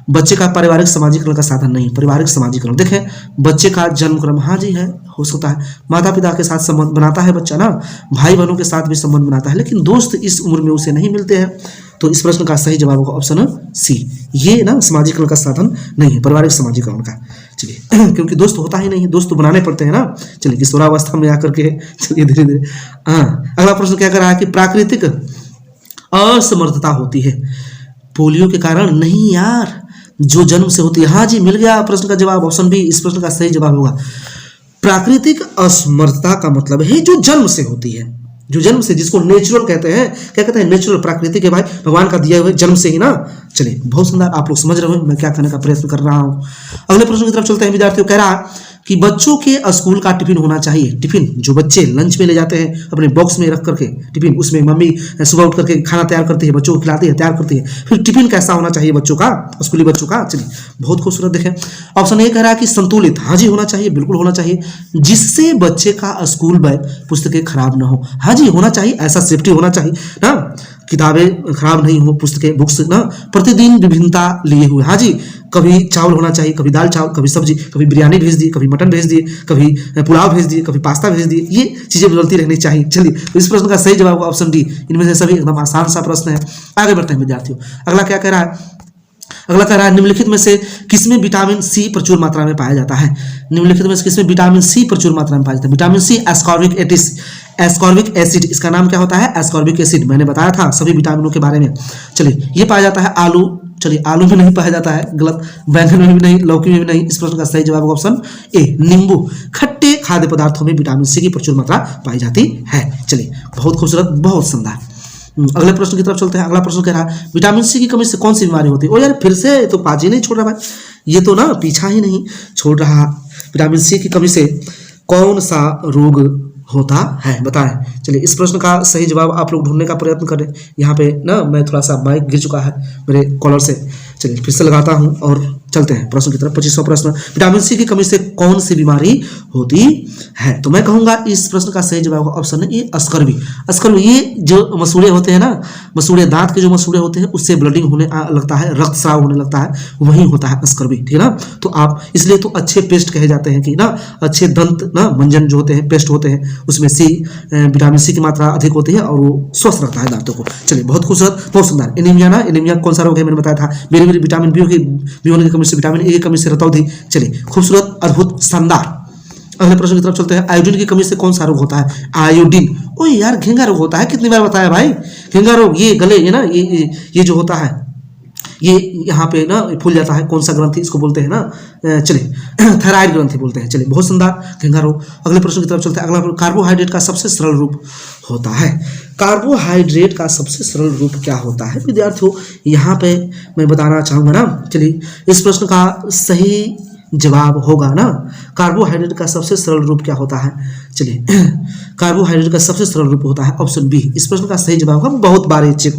बच्चे का पारिवारिक समाजीकरण का साधन नहीं? पारिवारिक समाजीकरण देखें, बच्चे का जन्मक्रम, हाँ जी है, हो सकता है माता पिता के साथ संबंध बनाता है बच्चा ना, भाई बहनों के साथ भी संबंध बनाता है, लेकिन दोस्त इस उम्र में उसे नहीं मिलते हैं। तो इस प्रश्न का सही जवाब होगा ऑप्शन सी, ये ना समाजीकरण का साधन नहीं है, पारिवारिक समाजीकरण का। चलिए क्योंकि दोस्त होता ही नहीं है, दोस्त तो बनाने पड़ते हैं ना। चलिए किशोरावस्था में आकर के, चलिए धीरे धीरे। हाँ अगला प्रश्न क्या कर रहा है कि प्राकृतिक असमर्थता होती है पोलियो के कारण? नहीं यार, जो जन्म से होती है। हाँ जी मिल गया प्रश्न का जवाब, ऑप्शन बी इस प्रश्न का सही जवाब होगा। प्राकृतिक असमर्थता का मतलब है जो जन्म से होती है, जो जन्म से, जिसको नेचुरल कहते हैं। क्या कहते हैं? नेचुरल, प्राकृतिक है भाई, भगवान का दिया हुआ जन्म से ही ना। चलिए बहुत सुंदर, आप लोग समझ रहे हो मैं क्या कहने का प्रयत्न कर रहा हूं। अगले प्रश्न की तरफ चलते हैं विद्यार्थियों। कह रहा कि बच्चों के स्कूल का टिफिन होना चाहिए। टिफिन जो बच्चे लंच में ले जाते हैं अपने बॉक्स में रख करके, टिफिन उसमें मम्मी सुबह उठ करके खाना तैयार करती है, बच्चों को खिलाती है, तैयार करती है, फिर टिफिन कैसा होना चाहिए बच्चों का, स्कूली बच्चों का? चलिए बहुत खूबसूरत देखें, ऑप्शन ए कह रहा है कि संतुलित, हाँ जी होना चाहिए, बिल्कुल होना चाहिए, जिससे बच्चे का स्कूल बैग पुस्तकें खराब ना हो। हाँ जी होना चाहिए, ऐसा सेफ्टी होना चाहिए ना, किताबें खराब नहीं हो, पुस्तकें बुक्स ना प्रतिदिन विभिन्नता लिए हुए। हाँ जी, कभी चावल होना चाहिए, कभी दाल चावल, कभी सब्जी, कभी बिरयानी भेज दी, कभी मटन भेज दिए, कभी पुलाव भेज दिए, कभी पास्ता भेज दिए, ये चीजें बदलती रहनी चाहिए। चलिए तो इस प्रश्न का सही जवाब ऑप्शन डी, इनमें से सभी एकदम आसान सा प्रश्न है। आगे बढ़ते हैं विद्यार्थियों। अगला क्या कह रहा है? अगला कह रहा है निम्नलिखित में से किसमें विटामिन सी प्रचुर मात्रा में पाया जाता है? निम्नलिखित में से किसमें विटामिन सी प्रचुर मात्रा में पाया जाता है? विटामिन सी एस्कॉर्बिक एसिड, इसका नाम क्या होता है? Ascorbic acid. मैंने बताया था सभी विटामिनों के बारे में। चलिए ये पाया जाता है आलू, चलिए आलू में नहीं पाया जाता है, गलत, बैंगन में भी नहीं, लौकी में भी नहीं। इस प्रश्न का सही जवाब ऑप्शन ए, नींबू, खट्टे खाद्य पदार्थों में विटामिन सी की प्रचुर मात्रा पाई जाती है। चलिए बहुत खूबसूरत, बहुत शानदार। अगले प्रश्न की तरफ चलते हैं। अगला प्रश्न कह रहा है विटामिन सी की कमी से कौन सी बीमारी होती है? ओ यार फिर से तो पाजी नहीं छोड़ रहा भाई, ये तो ना पीछा ही नहीं छोड़ रहा। विटामिन सी की कमी से कौन सा रोग होता है, बताएं। चलिए इस प्रश्न का सही जवाब आप लोग ढूंढने का प्रयत्न करें। यहाँ पे ना मैं थोड़ा सा माइक गिर चुका है मेरे कॉलर से। चलिए फिर से लगाता हूँ और चलते हैं प्रश्न की तरफ। 25वां प्रश्न, विटामिन सी की कमी से कौन सी बीमारी होती है? तो मैं कहूँगा इस प्रश्न का सही जवाब ऑप्शन है ए, स्कर्वी। स्कर्वी, ये जो मसूड़े होते हैं ना, मसूड़े, दांत के जो मसूड़े होते हैं उससे ब्लडिंग होने लगता है, रक्तस्राव होने लगता है, वही होता है स्कर्वी, ठीक है ना। तो आप इसलिए तो अच्छे पेस्ट कहे जाते हैं कि ना, अच्छे दंत ना मंजन जो होते हैं, पेस्ट होते हैं, उसमें सी विटामिन सी की मात्रा अधिक होती है और वो स्वस्थ रखता है दांतों को। चलिए बहुत खूबसूरत, बहुत सुंदर। एनीमिया ना, एनीमिया कौन सा रोग है मैंने बताया था, मेरी विटामिन बी होने की कमी से, विटामिन ए की कमी से रतौंधी। चलिए खूबसूरत, अद्भुत, शानदार। अगले प्रश्न की तरफ चलते हैं। आयोडीन की कमी से कौन सा रोग होता है? आयोडीन, ओ यार घेंगा रोग होता है, कितनी बार बताया भाई, घेंगा रोग, ये गले, ये ना, ये जो होता है, ये यहाँ पे ना फूल जाता है, कौन सा ग्रंथि इसको बोलते हैं ना, चलिए थायराइड ग्रंथि बोलते हैं। चलिए बहुत सुंदर, घेंगा रोग। अगले प्रश्न की तरफ चलते हैं। अगला, कार्बोहाइड्रेट का सबसे सरल रूप होता है। कार्बोहाइड्रेट का सबसे सरल रूप क्या होता है विद्यार्थियों? यहाँ पे मैं बताना चाहूँगा ना, चलिए इस प्रश्न का सही जवाब होगा ना, कार्बोहाइड्रेट का सबसे सरल रूप क्या होता है? चलिए कार्बोहाइड्रेट का सबसे सरल रूप होता है ऑप्शन बी। इस प्रश्न का सही जवाब हम बहुत बार चेक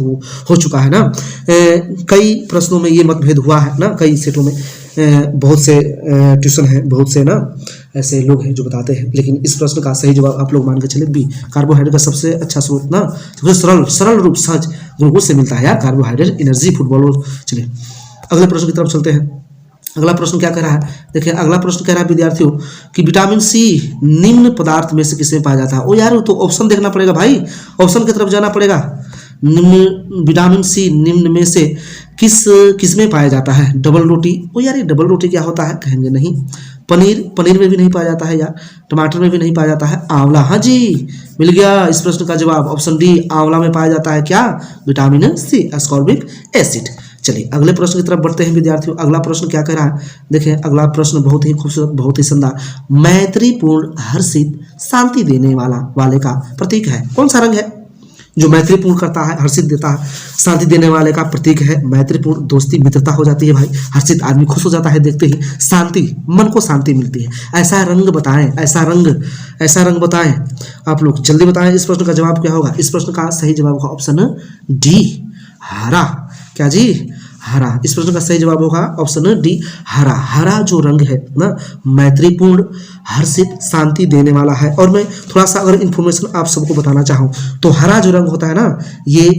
हो चुका है ना, कई प्रश्नों में ये मतभेद हुआ है ना, कई सेटों में बहुत से ट्यूशन है, बहुत से ना ऐसे लोग हैं जो बताते हैं, लेकिन इस प्रश्न का सही जवाब आप लोग मान के चले बी। कार्बोहाइड्रेट का सबसे अच्छा स्रोत ना, सबसे सरल रूप सहज ग्लूकोज से मिलता है यार, कार्बोहाइड्रेट, एनर्जी, फुटबॉल। चलिए अगले प्रश्न की तरफ चलते हैं। अगला प्रश्न क्या कह रहा है? देखिए अगला प्रश्न कह रहा है विद्यार्थियों कि विटामिन सी निम्न पदार्थ में से किसमें पाया जाता है? ओ यार तो ऑप्शन देखना पड़ेगा भाई, ऑप्शन की तरफ जाना पड़ेगा। निम्न, विटामिन सी निम्न में से किस में पाया जाता है? डबल रोटी, ओ यार ये डबल रोटी क्या होता है? कहेंगे नहीं। पनीर में भी नहीं पाया जाता है यार, टमाटर में भी नहीं पाया जाता है। आंवला, हाँ जी मिल गया इस प्रश्न का जवाब, ऑप्शन डी, आंवला में पाया जाता है क्या? Vitamin C, ascorbic acid. चलिए अगले प्रश्न की तरफ बढ़ते हैं विद्यार्थियों। अगला प्रश्न क्या कह रहा है? देखिए अगला प्रश्न बहुत ही खूबसूरत, बहुत ही शानदार। मैत्रीपूर्ण, हर्षित, शांति देने वाले का प्रतीक है, कौन सा रंग है? जो मैत्रीपूर्ण करता है, हर्षित देता है, शांति देने वाले का प्रतीक है। मैत्रीपूर्ण, दोस्ती, मित्रता हो जाती है भाई। हर्षित, आदमी खुश हो जाता है देखते ही। शांति, मन को शांति मिलती है। ऐसा रंग बताएं, ऐसा रंग बताएं, आप लोग जल्दी बताएं। इस प्रश्न का जवाब क्या होगा? इस प्रश्न का सही जवाब होगा ऑप्शन डी, हरा। क्या जी? हरा। इस प्रश्न का सही जवाब होगा ऑप्शन डी, हरा। हरा जो रंग है ना, मैत्रीपूर्ण, हर्षित, शांति देने वाला है। और मैं थोड़ा सा अगर इन्फॉर्मेशन आप सबको बताना चाहूँ तो हरा जो रंग होता है ना, ये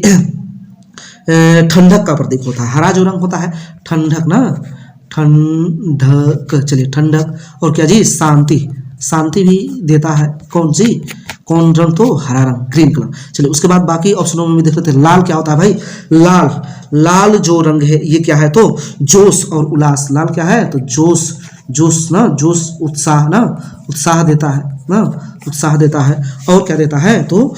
ठंडक का प्रतीक होता है। हरा जो रंग होता है ठंडक ना, ठंडक, चलिए ठंडक, और क्या जी? शांति भी देता है। कौन रंग? तो हरा रंग, ग्रीन कलर। चलिए उसके बाद बाकी ऑप्शनों में भी देख लेते हैं। लाल क्या होता है भाई? लाल जो रंग है ये क्या है? तो जोश और उल्लास। लाल क्या है? तो जोश ना, जोश, उत्साह ना, उत्साह देता है ना, उत्साह देता है। और क्या देता है? तो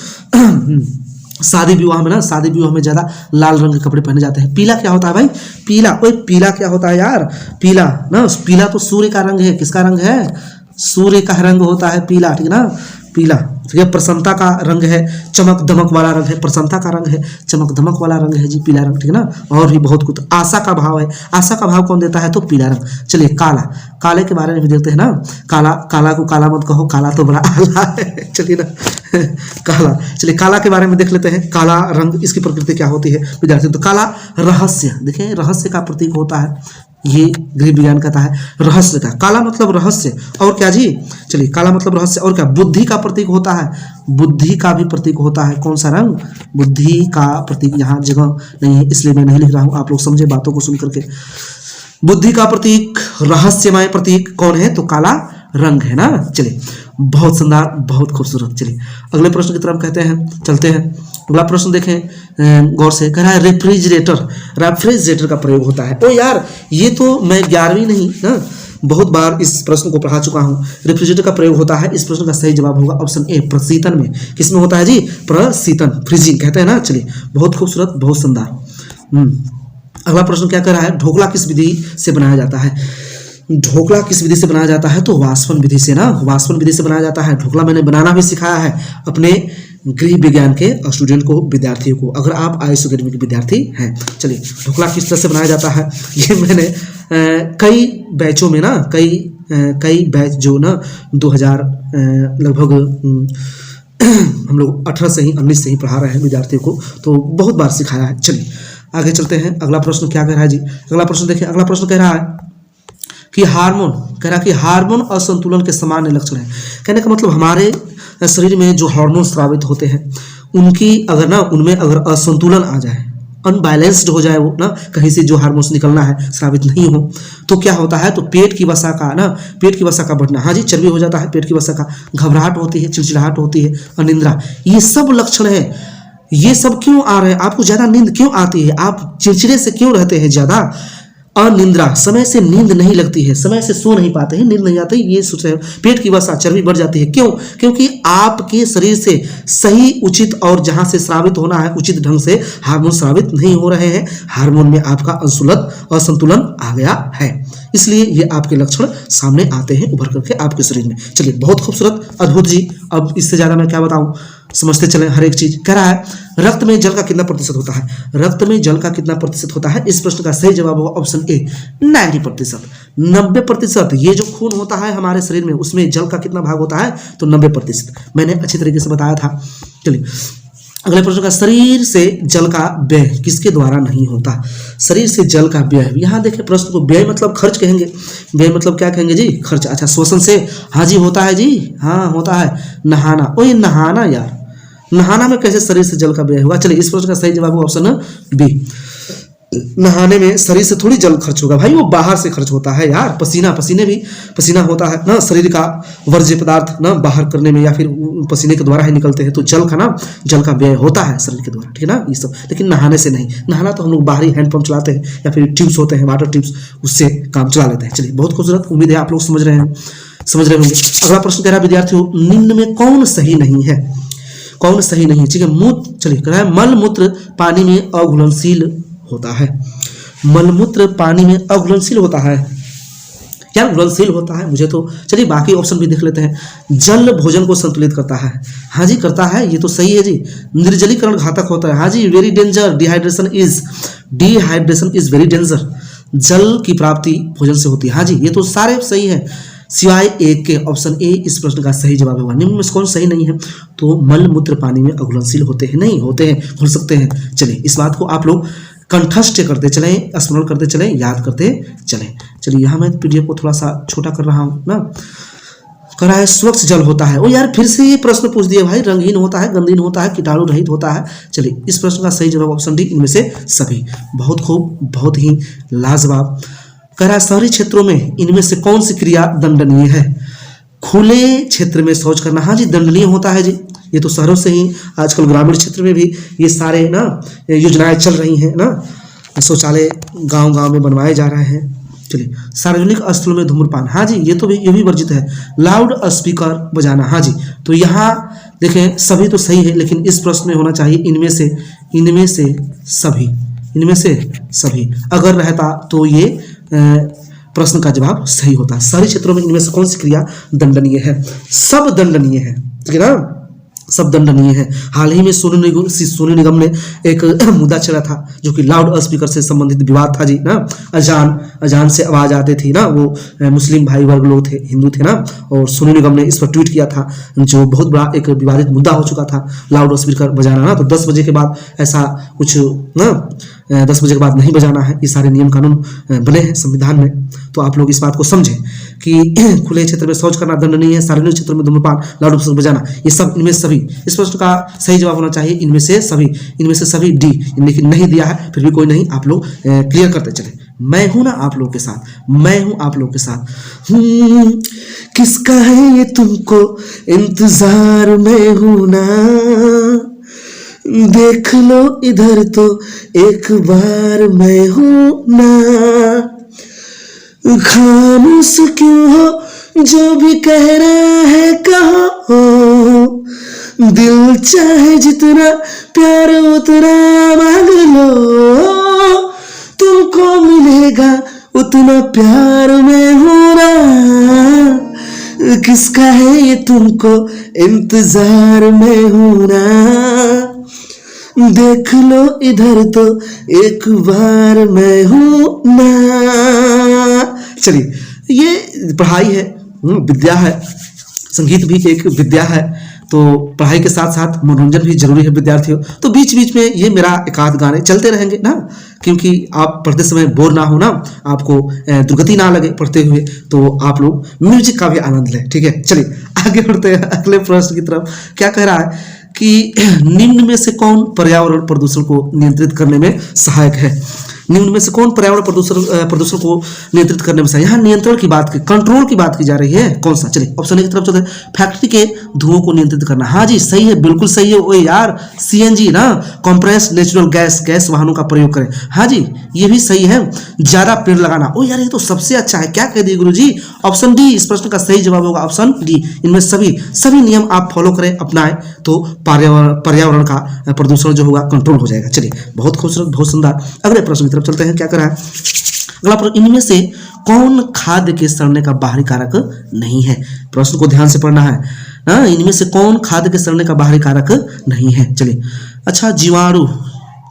शादी विवाह में ज्यादा लाल रंग के कपड़े पहने जाते हैं। पीला क्या होता है भाई? पीला क्या होता है यार? पीला तो सूर्य का रंग है। किसका रंग है? सूर्य का रंग होता है पीला, ठीक है ना। पीला, ठीक है, प्रसन्नता का रंग है, चमक दमक वाला रंग है, प्रसन्नता का रंग है, चमक दमक वाला रंग है जी पीला रंग, ठीक है ना। और भी बहुत कुछ। आशा का भाव है, आशा का भाव कौन देता है? तो पीला रंग। चलिए काले के बारे में भी देखते हैं ना। काला को काला मत कहो, काला तो बड़ा आला है। चलिए ना चलिए काला के बारे में देख लेते हैं। काला रंग, इसकी प्रकृति क्या होती है विद्यार्थी? तो काला रहस्य, देखिए रहस्य का प्रतीक होता है। ये गृह विज्ञान कहता है रहस्य का। काला मतलब रहस्य, और क्या जी? चलिए काला मतलब रहस्य, और क्या? बुद्धि का प्रतीक होता है। बुद्धि का भी प्रतीक होता है। कौन सा रंग? बुद्धि का प्रतीक। यहाँ जगह नहीं है इसलिए मैं नहीं लिख रहा हूँ, आप लोग समझे बातों को सुन करके। बुद्धि का प्रतीक, रहस्यमय प्रतीक कौन है? तो काला रंग है ना। चलिए बहुत शानदार, बहुत खूबसूरत। चलिए अगले प्रश्न की तरफ चलते हैं। अगला प्रश्न देखें गौर से, कह रहा है रेफ्रिजरेटर का प्रयोग होता है। ओ यार ये तो मैं 11वीं नहीं ना, बहुत बार इस प्रश्न को पढ़ा चुका हूँ। रेफ्रिजरेटर का प्रयोग होता है, इस प्रश्न का सही जवाब होगा ऑप्शन ए, प्रशीतन में। किसमें होता है जी? प्रशीतन, फ्रीजिंग कहते हैं ना। चलिए बहुत खूबसूरत, बहुत शानदार। अगला प्रश्न क्या कर रहा है? ढोकला किस विधि से बनाया जाता है? ढोकला किस विधि से बनाया जाता है? तो वाष्पन विधि से ना, वाष्पन विधि से बनाया जाता है। ढोकला मैंने बनाना भी सिखाया है अपने गृह विज्ञान के स्टूडेंट को, विद्यार्थियों को, अगर आप आयुष अकेडमी के विद्यार्थी हैं। चलिए ढोकला किस तरह से बनाया जाता है ये मैंने कई बैचों में ना, कई बैच जो ना 2000 लगभग हम लोग 18 से ही 19 से ही पढ़ा रहे हैं विद्यार्थियों को, तो बहुत बार सिखाया है। चलिए आगे चलते हैं। अगला प्रश्न क्या कह रहा है जी, अगला प्रश्न देखिए। अगला प्रश्न कह रहा है कि हार्मोन असंतुलन के सामान्य लक्षण है। कहने का मतलब हमारे शरीर में जो हार्मोन स्रावित होते हैं उनकी उनमें अगर असंतुलन आ जाए, अनबैलेंस्ड हो जाए, वो ना कहीं से जो हार्मोन्स निकलना है स्रावित नहीं हो, तो क्या होता है, तो पेट की वसा का बढ़ना, हाँ जी, चर्बी हो जाता है पेट की वसा का, घबराहट होती है, चिड़चिड़ाहट होती है, अनिद्रा, ये सब लक्षण है। ये सब क्यों आ रहे हैं? आपको ज्यादा नींद क्यों आती है? आप चिड़चिड़े से क्यों रहते हैं ज्यादा? अनिद्रा, समय से नींद नहीं लगती है, समय से सो नहीं पाते हैं, नींद नहीं आती, ये सोच रहे हो। पेट की वसा, चर्बी बढ़ जाती है, क्यों? क्योंकि आपके शरीर से सही, उचित और जहां से स्रावित होना है उचित ढंग से हार्मोन स्रावित नहीं हो रहे हैं। हार्मोन में आपका असंतुलन आ गया है, इसलिए ये आपके लक्षण सामने आते हैं उभर करके आपके शरीर में। चलिए, बहुत खूबसूरत, अद्भुत जी। अब इससे ज्यादा मैं क्या बताऊं, समझते चलें हर एक चीज। कह रहा है रक्त में जल का कितना प्रतिशत होता है? रक्त में जल का कितना प्रतिशत होता है? इस प्रश्न का सही जवाब होगा ऑप्शन ए, 90%। 90%। ये जो खून होता है हमारे शरीर में, उसमें जल का कितना भाग होता है? तो 90%। मैंने अच्छी तरीके से बताया था। चलिए अगले प्रश्न का, शरीर से जल का व्यय किसके द्वारा नहीं होता? शरीर से जल का व्यय, यहाँ देखिए प्रश्न को, व्यय मतलब खर्च कहेंगे, व्यय मतलब क्या कहेंगे जी? खर्च। अच्छा, श्वसन से, हाँ जी होता है जी, हाँ होता है। नहाना, ओ ये नहाना यार, नहाना में कैसे शरीर से जल का व्यय होगा? चलिए इस प्रश्न का सही जवाब होगा ऑप्शन बी, नहाने में शरीर से थोड़ी जल खर्च होगा भाई, वो बाहर से खर्च होता है यार। पसीना होता है ना, शरीर का वर्ज्य पदार्थ ना बाहर करने में, या फिर पसीने के द्वारा ही निकलते हैं, तो जल का व्यय होता है शरीर के द्वारा, ठीक है ना, ये सब। लेकिन नहाने से नहीं, नहाना तो हम लोग बाहरी हैंडपंप चलाते हैं या फिर ट्यूब्स होते हैं, वाटर ट्यूब्स, उससे काम चला लेते हैं। चलिए बहुत खूबसूरत, उम्मीद है आप लोग समझ रहे होंगे। अगला प्रश्न कह रहा है विद्यार्थियों, निम्न में कौन सही नहीं है? कौन सही नहीं है? ठीक है, चलिए कह रहा है मल मूत्र पानी में अघुलनशील होता है। मलमूत्र पानी में अघुलनशील होता है, क्या घुलनशील होता है? मुझे तो, चलिए बाकी ऑप्शन भी देख लेते हैं। जल भोजन को संतुलित करता है, हाँ जी करता है, ये तो सही है जी। निर्जलीकरण घातक होता है, हाँ जी, very danger. Dehydration is very danger. जल की प्राप्ति भोजन से होती है, हाँ जी, ये तो सारे सही है सिवाय एक के। ऑप्शन ए इस प्रश्न का सही जवाब होगा। निम्न में कौन सही नहीं है? तो मल मूत्र पानी में अघुलनशील होते हैं, नहीं होते हैं, घुल सकते हैं। चलिए इस बात को आप लोग कंठस्थ करते चलें, स्मरण करते चलें, याद करते चलें। चलिए यहाँ मैं पीडीएफ को थोड़ा सा छोटा कर रहा हूँ ना। कह रहा है स्वच्छ जल होता है, ओ यार फिर से ये प्रश्न पूछ दिए भाई, रंगीन होता है, गंधीन होता है, कीटाणु रहित होता है। चलिए इस प्रश्न का सही जवाब ऑप्शन डी, इनमें से सभी। बहुत खूब, बहुत ही लाजवाब। कह रहा है शहरी क्षेत्रों में इनमें से कौन सी क्रिया दंडनीय है? खुले क्षेत्र में शौच करना, हाँ जी दंडनीय होता है जी। ये तो शहरों से ही, आजकल ग्रामीण क्षेत्र में भी ये सारे ना योजनाएं चल रही हैं ना, शौचालय गांव-गांव में बनवाए जा रहे हैं। चलिए सार्वजनिक स्थलों में धूम्रपान, हाँ जी ये भी वर्जित है। लाउड स्पीकर बजाना, हाँ जी, तो यहाँ देखें सभी तो सही है, लेकिन इस प्रश्न में होना चाहिए इनमें से सभी अगर रहता तो ये प्रश्न का जवाब सही होता। शहरी क्षेत्रों में इनमें से कौन सी क्रिया दंडनीय है? सब दंडनीय है, ठीक है ना, सब दंडनीय है। हाल ही में सोनू निगम ने एक मुद्दा चला था जो कि लाउड स्पीकर से संबंधित विवाद था जी ना। अजान से आवाज आती थी ना, वो मुस्लिम भाई वर्ग लोग थे, हिंदू थे ना, और सोनू निगम ने इस पर ट्वीट किया था, जो बहुत बड़ा एक विवादित मुद्दा हो चुका था लाउड स्पीकर बजाना ना। तो 10 बजे के बाद ऐसा कुछ ना, 10 बजे के बाद नहीं बजाना है, ये सारे नियम कानून बने हैं संविधान में। तो आप लोग इस बात को समझें कि खुले क्षेत्र में शौच करना दंडनीय है, सार्वजनिक क्षेत्र में धूम्रपान, लाउड स्पीकर बजाना, ये सब इनमें सभी। इस प्रश्न का सही जवाब होना चाहिए इनमें से सभी डी, लेकिन नहीं दिया है, फिर भी कोई नहीं, आप लोग क्लियर करते चले। मैं हूं ना आप लोग के साथ, मैं हूं आप लोग के साथ। किसका है ये तुमको इंतजार, मैं हूं ना, देख लो इधर तो एक बार, मैं हूं ना। खामोश क्यों हो, जो भी कह रहा है कहो, दिल चाहे जितना प्यार उतना मांग लो, तुमको मिलेगा उतना प्यार में हूं ना। किसका है ये तुमको इंतजार, में हूं ना, देख लो इधर तो एक बार, मैं हूं ना। चलिए ये पढ़ाई है, विद्या है, संगीत भी एक विद्या है तो पढ़ाई के साथ साथ मनोरंजन भी जरूरी है विद्यार्थियों। तो बीच बीच में ये मेरा एक आध गाने चलते रहेंगे ना, क्योंकि आप पढ़ते समय बोर ना हो ना, आपको दुर्गति ना लगे पढ़ते हुए, तो आप लोग म्यूजिक का भी आनंद लें। ठीक है, चलिए आगे बढ़ते हैं अगले प्रश्न की तरफ। क्या कह रहा है कि निम्न में से कौन पर्यावरण प्रदूषण को नियंत्रित करने में सहायक है? निम्न में से कौन पर्यावरण प्रदूषण को नियंत्रित करने में सहायक? यहाँ नियंत्रण की बात की, कंट्रोल की बात की जा रही है। कौन सा? चलिए ऑप्शन ए की तरफ चलते हैं। फैक्ट्री के धुओं को नियंत्रित करना। हाँ जी सही है, बिल्कुल सही है। ओए यार सीएनजी ना, कंप्रेस्ड नेचुरल गैस वाहनों का प्रयोग करें। हाँ जी ये भी सही है। ज्यादा पेड़ लगाना। ओ यार ये तो सबसे अच्छा है। क्या कह दिए गुरुजी? ऑप्शन डी इस प्रश्न का सही जवाब होगा, ऑप्शन डी। इनमें सभी नियम आप फॉलो करें, अपनाएं, तो पर्यावरण का प्रदूषण जो होगा कंट्रोल हो जाएगा। चलिए बहुत खूबसूरत, बहुत सुंदर। अगले प्रश्न की तरफ चलते हैं। क्या कर रहा है अगला प्रश्न? इनमें से कौन खाद्य के सड़ने का बाहरी कारक नहीं है? प्रश्न को ध्यान से पढ़ना है। इनमें से कौन खाद्य के सड़ने का बाहरी कारक नहीं है? चलिए अच्छा, जीवाणु।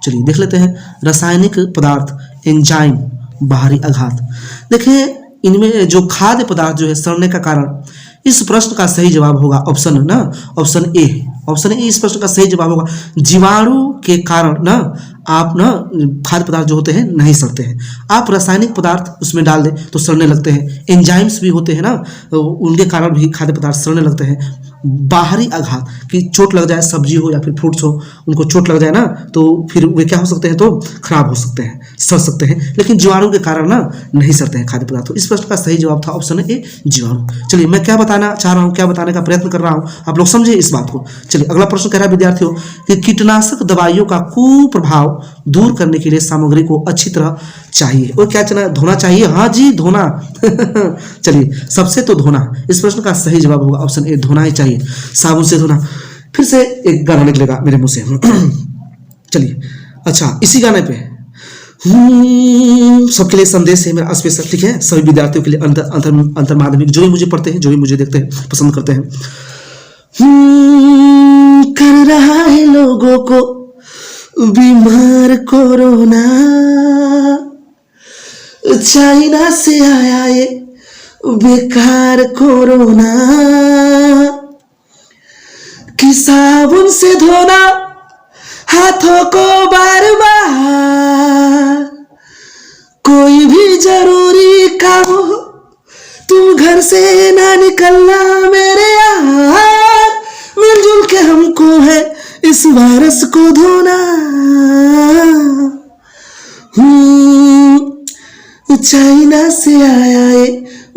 चलिए देख लेते हैं। रासायनिक पदार्थ, एंजाइम, बाहरी आघात। देखिए इनमें जो खाद्य पदार्थ जो है सड़ने का कारण, इस प्रश्न का सही जवाब होगा ऑप्शन ए। ऑप्शन ए इस प्रश्न का सही जवाब होगा। जीवाणु के कारण ना आप ना खाद्य पदार्थ जो होते हैं नहीं सड़ते हैं। आप रासायनिक पदार्थ उसमें डाल दें तो सड़ने लगते हैं। एंजाइम्स भी होते हैं ना, तो उनके कारण भी खाद्य पदार्थ सड़ने लगते हैं। बाहरी आघात कि चोट लग जाए, सब्जी हो या फिर फ्रूट्स हो, उनको चोट लग जाए ना तो फिर वे क्या हो सकते हैं, तो खराब हो सकते हैं, सड़ सकते हैं। लेकिन जीवाणु के कारण ना नहीं सड़ते हैं खाद्य पदार्थ। तो इस प्रश्न का सही जवाब था ऑप्शन ए, जीवाणु। चलिए मैं क्या बताना चाह रहा हूँ, क्या बताने का प्रयत्न कर रहा हूँ, आप लोग समझे इस बात को। चलिए अगला प्रश्न कह रहा है विद्यार्थियों कि कीटनाशक दवाइयों का कुप्रभाव दूर करने के लिए सामग्री को अच्छी तरह चाहिए और क्या धोना चाहिए? हाँ जी धोना। चलिए सबसे तो धोना। इस प्रश्न का सही जवाब होगा ऑप्शन ए, धोना ही चाहिए, साबुन से धोना। फिर से एक गाना निकलेगा मेरे मुंह से। चलिए अच्छा, इसी गाने पे सबके लिए संदेश है मेरा स्पेशल। ठीक है, सभी विद्यार्थियों के लिए अंतर माध्यमिक जो भी मुझे पढ़ते हैं, जो भी मुझे देखते हैं, पसंद करते हैं। कर रहा है लोगों को बीमार कोरोना, चाइना से आया ये बेकार कोरोना, कि साबुन से धोना हाथों को बार बार, कोई भी जरूरी काम हो तुम घर से ना निकलना मेरे यार, मिलजुल के हमको है इस वायरस को धोना। चाइना से आया ये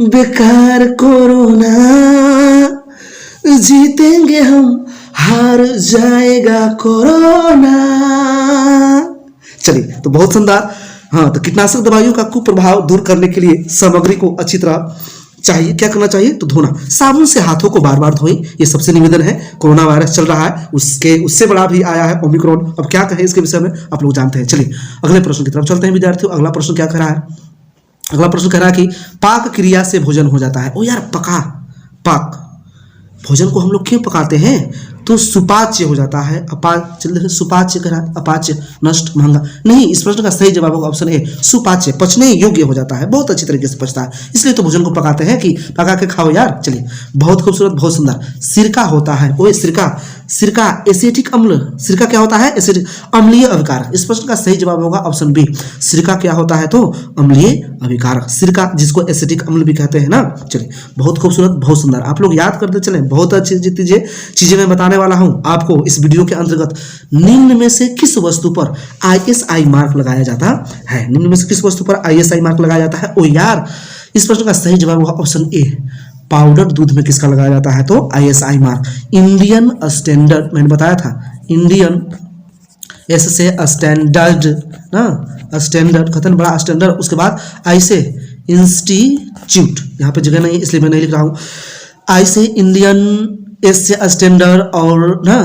बेकार कोरोना, जीतेंगे हम, हार जाएगा कोरोना। चलिए तो बहुत शानदार। हाँ तो कीटनाशक दवाइयों का कुप्रभाव दूर करने के लिए सामग्री को अच्छी तरह चाहिए, क्या करना चाहिए, तो धोना। साबुन से हाथों को बार बार धोएं, ये सबसे निवेदन है। कोरोना वायरस चल रहा है, उससे बड़ा भी आया है ओमिक्रॉन। अब क्या कहें इसके विषय में आप लोग जानते हैं। चलिए अगले प्रश्न की तरफ चलते हैं विद्यार्थियों। अगला प्रश्न क्या कह रहा है? अगला प्रश्न कह रहा है कि पाक क्रिया से भोजन हो जाता है। ओ यार पाक भोजन को हम लोग क्यों पकाते हैं? तो सुपाच्य हो जाता है। सुपाच्य कह रहा है, अपाच्य, नष्ट, महंगा। नहीं, इस प्रश्न का सही जवाब होगा ऑप्शन ए, सुपाच्य, पचने योग्य हो जाता है, बहुत अच्छी तरीके से पचता है, इसलिए तो भोजन को पकाते हैं कि पका के खाओ यार। चलिए बहुत खूबसूरत, बहुत सुंदर। सिरका होता है, ओए सिरका एसिटिक अम्ल। सिरका क्या होता है? एसिटिक, अम्लीय अभिकारक। इस प्रश्न का सही जवाब होगा ऑप्शन बी। सिरका क्या होता है? तो अम्लीय अभिकारक। सिरका जिसको एसिटिक अम्ल भी कहते हैं ना। चलिए बहुत खूबसूरत, बहुत सुंदर। आप लोग याद करते चलें, बहुत अच्छी चीजें मैं बताने वाला हूं आपको इस वीडियो के अंतर्गत। निम्न में से किस वस्तु पर ISI मार्क लगाया जाता है? निम्न में से किस वस्तु पर ISI मार्क लगाया जाता है? ओ यार इस प्रश्न का सही जवाब होगा ऑप्शन ए, पाउडर दूध में किसका लगाया जाता है? तो ISI मार्क, इंडियन स्टैंडर्ड। मैंने बताया था इंडियन, एस से स्टैंडर्ड ना, स्टैंडर्ड खतन बड़ा स्टैंडर्ड, उसके बाद आई से इंस्टीट्यूट। यहाँ पे जगह नहीं है इसलिए मैं नहीं लिख रहा हूँ। आई से इंडियन, एस से स्टैंडर्ड और ना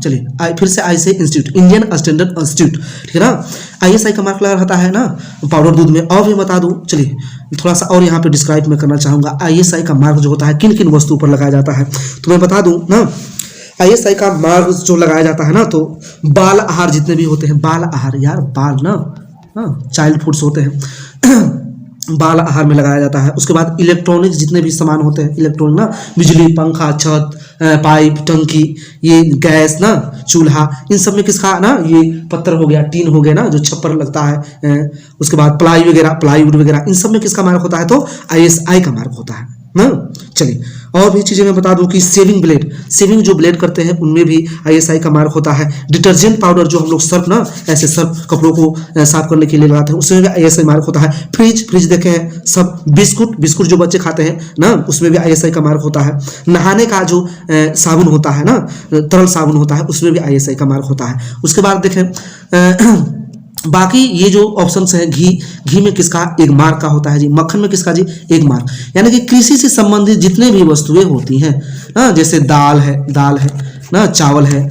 चलिए फिर से आई से इंस्टीट्यूट, इंडियन स्टैंडर्ड इंस्टीट्यूट। ठीक है ना। ISI का मार्क लगा रहता है ना पाउडर दूध में। और भी बता दूं, चलिए थोड़ा सा और यहाँ पे डिस्क्राइब मैं करना चाहूँगा। ISI का मार्क जो होता है किन किन वस्तु पर लगाया जाता है, तो मैं बता दूं ना। ISI का मार्क जो लगाया जाता है ना, तो बाल आहार जितने भी होते हैं, बाल आहार यार, बाल ना चाइल्ड फूड्स होते हैं, बाल आहार में लगाया जाता है। उसके बाद इलेक्ट्रॉनिक्स जितने भी सामान होते हैं, इलेक्ट्रॉनिक ना, बिजली, पंखा, छत, पाइप, टंकी, ये गैस ना, चूल्हा, इन सब में किसका ना, ये पत्थर हो गया, टीन हो गया ना, जो छप्पर लगता है, उसके बाद प्लाई वगैरह, प्लाईवुड वगैरह, इन सब में किसका मार्क होता है, तो ISI का मार्क होता है ना। चलिए और भी चीजें मैं बता दूं कि सेविंग ब्लेड, सेविंग जो ब्लेड करते हैं उनमें भी ISI का मार्क होता है। डिटर्जेंट पाउडर जो हम लोग सर्फ ना, ऐसे सर्फ कपड़ों को साफ करने के लिए लगाते हैं, उसमें भी ISI मार्क होता है। फ्रिज, फ्रिज देखे हैं सब। बिस्कुट, बिस्कुट जो बच्चे खाते हैं ना, उसमें भी ISI का मार्क होता है। नहाने का जो साबुन होता है ना, तरल साबुन होता है, उसमें भी ISI का मार्क होता है। उसके बाद देखें बाकी ये जो ऑप्शंस हैं, घी, घी में किसका एक मार्क का होता है जी, मक्खन में किसका जी एक मार्क। यानी कि कृषि से संबंधित जितने भी वस्तुएं होती हैं ना, जैसे दाल है ना, चावल है,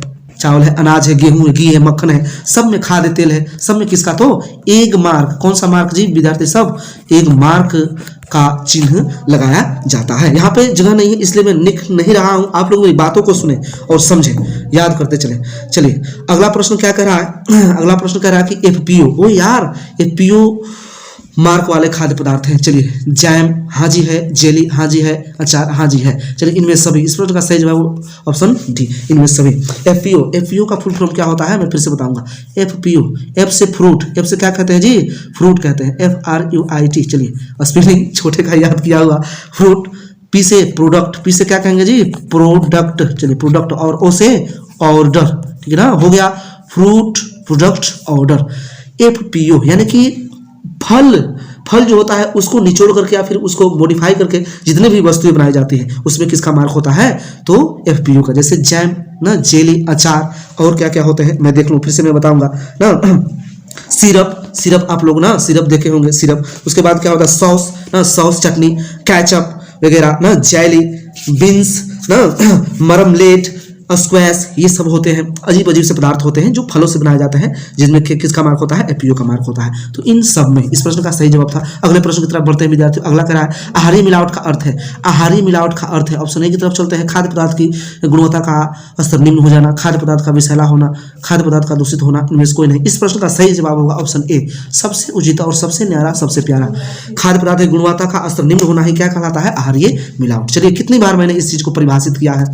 अनाज है, गेहूं है, घी है, मक्खन है, सब में खाद्य तेल है, सब में किसका तो एक मार्क। कौन सा मार्क जी विद्यार्थी, सब एक मार्क का चिन्ह लगाया जाता है। यहाँ पे जगह नहीं है इसलिए मैं लिख नहीं रहा हूं, आप लोग मेरी बातों को सुने और समझे, याद करते चले। चलिए अगला प्रश्न क्या कह रहा है, अगला प्रश्न कह रहा है कि FPO, ओ यार FPO मार्क वाले खाद्य पदार्थ हैं। चलिए जैम, हाँ जी है, जेली, हाँ जी है, अचार, हाँ जी है। चलिए इनमें सभी, इस प्रश्न का सही जवाब ऑप्शन डी, इनमें सभी। FPO का फुल फॉर्म क्या होता है मैं फिर से बताऊंगा। FPO, F से फ्रूट, F से क्या कहते हैं जी, फ्रूट कहते हैं, FRUIT। चलिए स्पेलिंग छोटे का याद किया हुआ, फ्रूट। P से प्रोडक्ट, P से क्या कहेंगे जी, प्रोडक्ट। चलिए प्रोडक्ट, और O से ऑर्डर, ठीक है ना, हो गया फ्रूट, प्रोडक्ट, ऑर्डर। FPO यानी कि फल जो होता है उसको निचोड़ करके या फिर उसको मॉडिफाई करके जितने भी वस्तुएं बनाई जाती हैं उसमें किसका मार्क होता है, तो FPO का। जैसे जैम ना, जेली, अचार, और क्या क्या होते हैं मैं देख लूं, फिर से मैं बताऊंगा ना। सिरप आप लोग ना सिरप देखे होंगे, सिरप। उसके बाद क्या होता है, सॉस ना, सॉस, चटनी, कैचअप वगैरह ना, जेली, बीन्स ना, मरमलेट, स्क्वैश, ये सब होते हैं, अजीब अजीब से पदार्थ होते हैं जो फलों से बनाए जाते हैं, जिसमें किसका मार्क होता है, FPO का मार्क होता है। तो इन सब में इस प्रश्न का सही जवाब था। अगले प्रश्न की तरफ बढ़ते हैं विद्यार्थियों। अगला कह रहा है आहारीय मिलावट का अर्थ है, आहारीय मिलावट का अर्थ है, ऑप्शन ए की तरफ चलते हैं। खाद्य पदार्थ की गुणवत्ता का स्तर निम्न हो जाना, खाद्य पदार्थ का विषैला होना, खाद्य पदार्थ का दूषित होना, इनमें से कोई नहीं। इस प्रश्न का सही जवाब होगा ऑप्शन ए, सबसे उचित और सबसे न्यारा, सबसे प्यारा। खाद्य पदार्थ की गुणवत्ता का स्तर निम्न होना ही क्या कहलाता है, आहारीय मिलावट। चलिए कितनी बार मैंने इस चीज को परिभाषित किया है।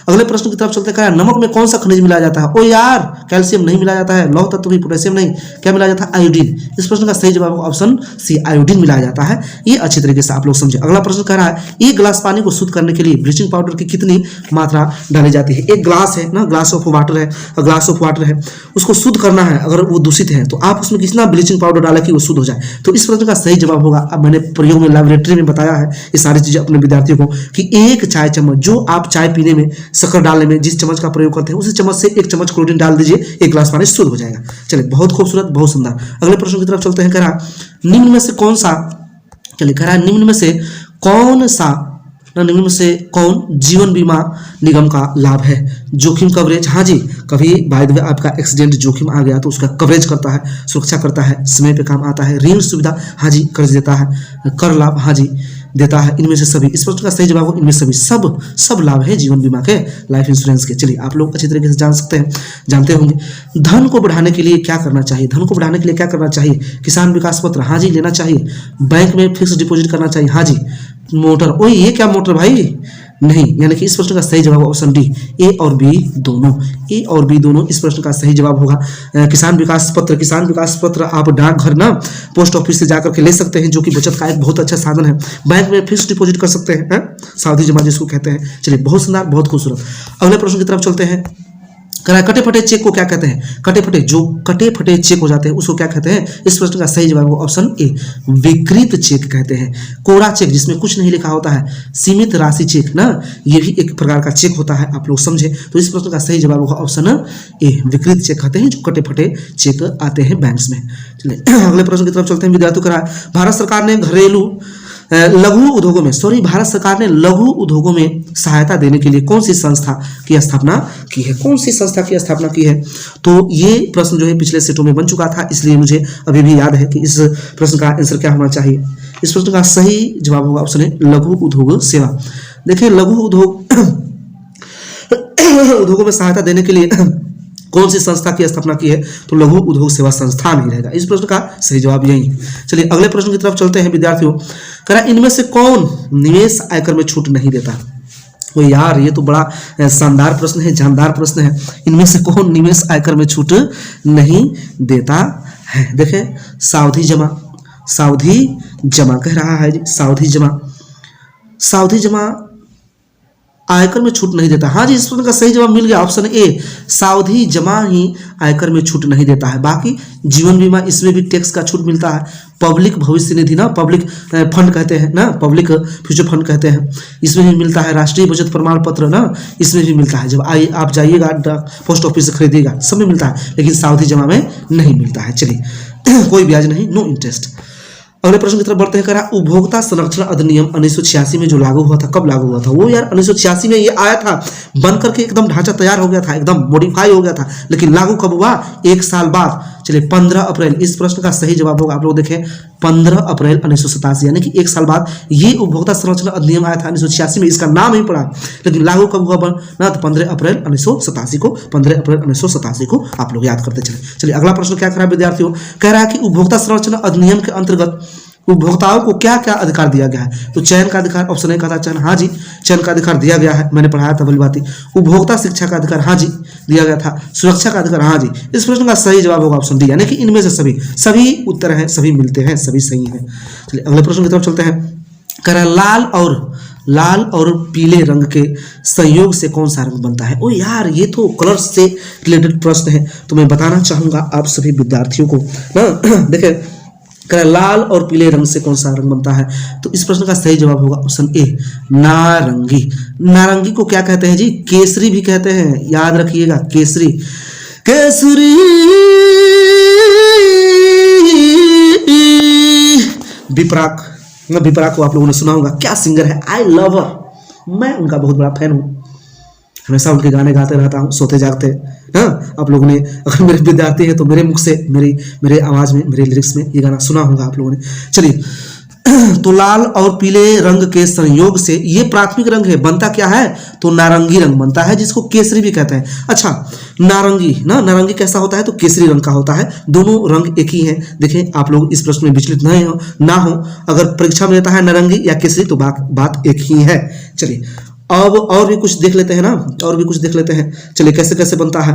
अगले प्रश्न की तरफ चलते हैं। नमक में कौन सा खनिज मिलाया जाता है, ओ यार कैल्शियम नहीं मिलाया जाता है, लौह तत्व भी, पोटेशियम नहीं, क्या मिलाया जाता है, आयोडीन। इस प्रश्न का सही जवाब ऑप्शन सी, आयोडीन मिलाया जाता है। ये अच्छी तरीके से आप लोग समझे। अगला प्रश्न कह रहा है एक गिलास पानी को शुद्ध करने के लिए ब्लीचिंग पाउडर की कितनी मात्रा डाली जाती है। एक ग्लास है ना, ग्लास ऑफ वाटर है, ग्लास ऑफ वाटर है, उसको शुद्ध करना है, अगर वो दूषित है तो आप उसमें कितना ब्लीचिंग पाउडर डालें कि वो शुद्ध हो जाए। तो इस प्रश्न का सही जवाब होगा, अब मैंने प्रयोग में लैबोरेटरी में बताया है ये सारी चीजें अपने विद्यार्थियों को, कि एक चाय चम्मच, जो आप चाय पीने में शक्कर डालने में जिस चम्मच का प्रयोग करते हैं उसी चम्मच से एक चम्मच क्लोरीन डाल दीजिए, एक गिलास पानी शुद्ध हो जाएगा। चलिए बहुत खूबसूरत, बहुत सुंदर। अगले प्रश्न की तरफ चलते हैं। कह रहा निम्न में से कौन सा, चलिए कह रहा है निम्न में से कौन सा, निम्न में से कौन जीवन बीमा निगम का लाभ है। जोखिम कवरेज, हाँ जी, कभी बाय द वे आपका एक्सीडेंट जोखिम आ गया तो उसका कवरेज करता है, सुरक्षा करता है, समय पे काम आता है। ऋण सुविधा, हाँ जी, कर्ज देता है। कर लाभ, हाँ जी, देता है। इनमें से सभी, इस प्रश्न का सही जवाब हो इनमें सभी, सब लाभ है जीवन बीमा के, लाइफ इंश्योरेंस के। चलिए आप लोग अच्छी तरीके से जानते होंगे। धन को बढ़ाने के लिए क्या करना चाहिए, धन को बढ़ाने के लिए क्या करना चाहिए। किसान विकास पत्र, हाँ जी, लेना चाहिए। बैंक में फिक्स डिपॉजिट करना चाहिए, हाँ जी। मोटर, ओए ये क्या मोटर भाई, नहीं, यानी कि इस प्रश्न का सही जवाब ऑप्शन डी, ए और बी दोनों, ए और बी दोनों इस प्रश्न का सही जवाब होगा। किसान विकास पत्र आप डाकघर ना, पोस्ट ऑफिस से जाकर के ले सकते हैं, जो कि बचत का एक बहुत अच्छा साधन है। बैंक में फिक्स डिपॉजिट कर सकते हैं, सावधि जमा जिसको कहते हैं। चलिए बहुत सुंदर, बहुत खूबसूरत। अगले प्रश्न की तरफ चलते हैं। कटे फटे चेक को क्या कहते हैं, कटे फटे चेक हो जाते हैं उसको क्या कहते हैं। इस प्रश्न का सही जवाब ऑप्शन ए, विकृत चेक कहते हैं। कोरा चेक जिसमें कुछ नहीं लिखा होता है, सीमित राशि चेक ना, ये भी एक प्रकार का चेक होता है, आप लोग समझे। तो इस प्रश्न का सही जवाब होगा ऑप्शन ए, विकृत चेक कहते हैं जो कटे फटे चेक आते हैं बैंक्स में। चलिए अगले प्रश्न की तरफ चलते हैं विद्यार्थियों। करा भारत सरकार ने लघु उद्योगों में सहायता देने के लिए कौन सी संस्था की स्थापना की है, कौन सी संस्था की स्थापना की है। तो ये प्रश्न जो है पिछले सेटों में बन चुका था, इसलिए मुझे अभी भी याद है कि इस प्रश्न का आंसर क्या होना चाहिए। इस प्रश्न का सही जवाब होगा ऑप्शन ए, लघु उद्योग सेवा। देखिए लघु उद्योगों में सहायता देने के लिए कौन सी संस्था की स्थापना की है? तो लघु उद्योग सेवा संस्थान ही रहेगा। इस प्रश्न का सही जवाब यही है। चलिए अगले प्रश्न की तरफ चलते हैं विद्यार्थियों। कह रहा इनमें से कौन निवेश आयकर में छूट नहीं देता? तो यार ये तो बड़ा शानदार प्रश्न है, जानदार प्रश्न है। इनमें से कौन निवेश आयकर में छूट नहीं देता है? देखें, सावधि जमा, सावधि जमा कह रहा है जी, सावधि जमा, सावधि जमा आयकर में छूट नहीं देता। हाँ जी, इस प्रश्न का सही जवाब मिल गया, ऑप्शन ए, सावधि जमा ही आयकर में छूट नहीं देता है। बाकी जीवन बीमा, इसमें भी टैक्स का छूट मिलता है। पब्लिक भविष्य निधि ना, पब्लिक फंड कहते हैं ना, पब्लिक फ्यूचर फंड कहते हैं, इसमें भी मिलता है। राष्ट्रीय बचत प्रमाण पत्र ना, इसमें भी मिलता है। जब आप जाइएगा पोस्ट ऑफिस से खरीदिएगा, सब में मिलता है, लेकिन सावधि जमा में नहीं मिलता है। चलिए कोई ब्याज नहीं, नो इंटरेस्ट। अगले प्रश्न की तरफ बढ़ते हैं। कह रहा उपभोक्ता संरक्षण अधिनियम 1986 में जो लागू हुआ था, कब लागू हुआ था? वो यार 1986 में ये आया था, बन करके एकदम ढांचा तैयार हो गया था, एकदम मॉडिफाई हो गया था, लेकिन लागू कब हुआ? 1 साल बाद। चलिए 15 अप्रैल, इस प्रश्न का सही जवाब होगा, आप लोग देखें 15 अप्रैल 1987, यानी कि 1 साल बाद ये उपभोक्ता संरक्षण अधिनियम आया था 1986 में। इसका नाम ही पड़ा, लेकिन लागू कब हुआ ना? तो 15 अप्रैल 1987 को, 15 अप्रैल 1987 को आप लोग याद करते चले। चलिए अगला प्रश्न क्या कह रहा है विद्यार्थियों? कह रहा है कि उपभोक्ता संरक्षण अधिनियम के अंतर्गत उपभोक्ताओं को क्या क्या अधिकार दिया गया है? तो चयन का अधिकार, ऑप्शन ए का था चयन, हाँ जी चयन का अधिकार दिया गया है, मैंने पढ़ाया था भली बात ही। उपभोक्ता शिक्षा का अधिकार, हाँ जी दिया गया था। सुरक्षा का अधिकार, हाँ जी। इस प्रश्न का सही जवाब होगा ऑप्शन डी, यानी कि इनमें से सभी उत्तर हैं, सभी मिलते हैं, सभी सही हैं। चलिए अगले प्रश्न की तरफ चलते हैं। कह रहा लाल और पीले रंग के संयोग से कौन सा रंग बनता है? ओ यार ये तो कलर से रिलेटेड प्रश्न है, तो मैं बताना चाहूंगा आप सभी विद्यार्थियों को ना। देखिए लाल और पीले रंग से कौन सा रंग बनता है? तो इस प्रश्न का सही जवाब होगा ऑप्शन ए, नारंगी। नारंगी को क्या कहते हैं जी? केसरी भी कहते हैं, याद रखिएगा, केसरी। केसरी विपराग, विपराग को आप लोगों ने सुना होगा, क्या सिंगर है, आई लव हर, मैं उनका बहुत बड़ा फैन हूँ, हमेशा उनके गाने गाते रहता हूँ सोते जागते। हाँ, आप लोगों ने, अगर मेरे विद्यार्थी हैं तो मेरे मुख से, मेरे आवाज़ में, मेरे लिरिक्स में ये गाना सुना होगा आप लोगों ने। चलिए तो लाल और पीले रंग के संयोग से ये प्राथमिक रंग है, बनता क्या है? तो नारंगी रंग बनता है, जिसको केसरी भी कहते हैं। अच्छा, नारंगी ना, नारंगी कैसा होता है? तो केसरी रंग का होता है। दोनों रंग एक ही हैं। देखें आप लोग इस प्रश्न में विचलित ना हो, अगर परीक्षा में रहता है नारंगी या केसरी तो बात एक ही है। चलिए अब और भी कुछ देख लेते हैं ना, और भी कुछ देख लेते हैं। चलिए कैसे कैसे बनता है,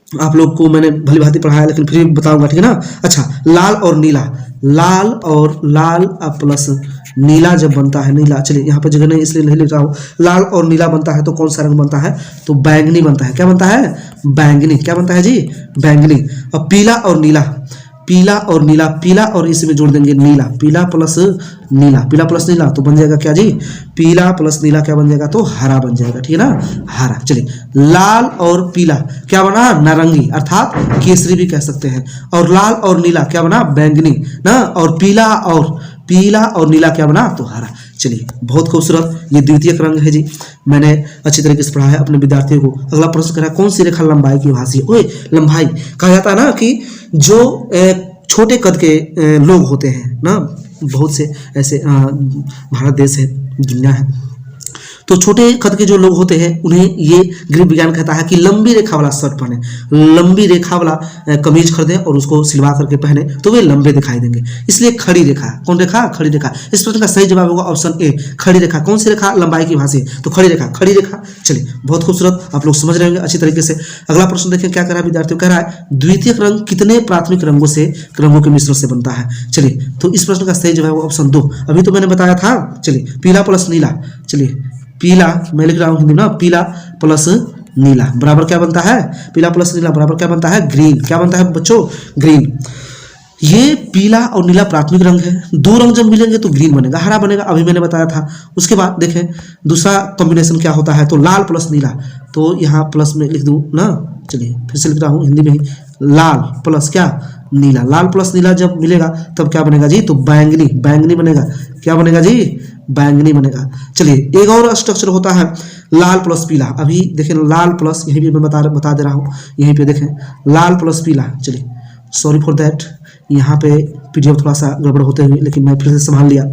आप लोग को मैंने भली भांति पढ़ाया, लेकिन फिर भी बताऊंगा, ठीक है ना। अच्छा, लाल और नीला, लाल प्लस नीला जब बनता है, नीला, चलिए यहाँ पर जगह नहीं इसलिए नहीं लिख रहा हूँ। लाल और नीला बनता है तो कौन सा रंग बनता है? तो बैंगनी बनता है। क्या बनता है? बैंगनी। क्या बनता है जी? बैंगनी। और पीला और नीला, पीला और नीला, पीला और इसमें जोड़ देंगे नीला, पीला प्लस नीला, पीला प्लस नीला तो बन जाएगा क्या जी? पीला प्लस नीला क्या बन जाएगा? तो हरा बन जाएगा, ठीक है ना, हरा। चलिए लाल और पीला क्या बना? नारंगी, अर्थात केसरी भी कह सकते हैं। और लाल और नीला क्या बना? बैंगनी ना। और पीला और नीला क्या बना? तो हरा। चलिए बहुत खूबसूरत, ये द्वितीयक रंग है जी, मैंने अच्छी तरीके से पढ़ाया अपने विद्यार्थियों को। अगला प्रश्न करा, कौन सी रेखा लंबाई की भाषी है? ओए लंबाई कहा जाता है ना कि जो छोटे कद के लोग होते हैं ना, बहुत से ऐसे भारत देश है, दुनिया है, तो छोटे कद के जो लोग होते हैं उन्हें ये गृह विज्ञान कहता है कि लंबी रेखा वाला शर्ट पहने, लंबी रेखा वाला कमीज खरीदें और उसको सिलवा करके पहने तो वे लंबे दिखाई देंगे। इसलिए खड़ी रेखा, कौन रेखा? खड़ी रेखा। इस प्रश्न का सही जवाब होगा ऑप्शन ए, खड़ी रेखा। कौन सी रेखा लंबाई की भाषी? तो खड़ी रेखा, खड़ी रेखा। चलिए बहुत खूबसूरत, आप लोग समझ रहे होंगे अच्छी तरीके से। अगला प्रश्न देखें क्या कर रहा है विद्यार्थियों, कह रहा है द्वितीयक रंग कितने प्राथमिक रंगों के मिश्रण से बनता है? चलिए तो इस प्रश्न का सही जवाब ऑप्शन 2, अभी तो मैंने बताया था। चलिए पीला प्लस नीला, चलिए पीला मैं लिख रहा हूं हिंदी में ना, पीला प्लस नीला बराबर क्या बनता है? पीला प्लस नीला बराबर क्या बनता है? ग्रीन। क्या बनता है बच्चों? ग्रीन। ये पीला और नीला प्राथमिक रंग है, दो रंग जब मिलेंगे तो ग्रीन बनेगा, हरा बनेगा, अभी मैंने बताया था। उसके बाद देखें दूसरा कॉम्बिनेशन क्या होता है, तो लाल प्लस नीला, तो यहाँ प्लस में लिख दूं ना, चलिए फिर से लिख रहा हूँ हिंदी में ही, लाल प्लस क्या? नीला। लाल प्लस नीला जब मिलेगा तब क्या बनेगा जी? तो बैंगनी, बैंगनी बनेगा। क्या बनेगा जी? बैंगनी बनेगा। चलिए एक और स्ट्रक्चर होता है लाल प्लस पीला, अभी देखें लाल प्लस, यहीं भी मैं बता दे रहा हूँ, यहीं पे देखें लाल प्लस पीला। चलिए सॉरी फॉर दैट, यहाँ पे पीडीएफ थोड़ा सा गड़बड़ होते हुए, लेकिन मैं फिर से संभाल लिया।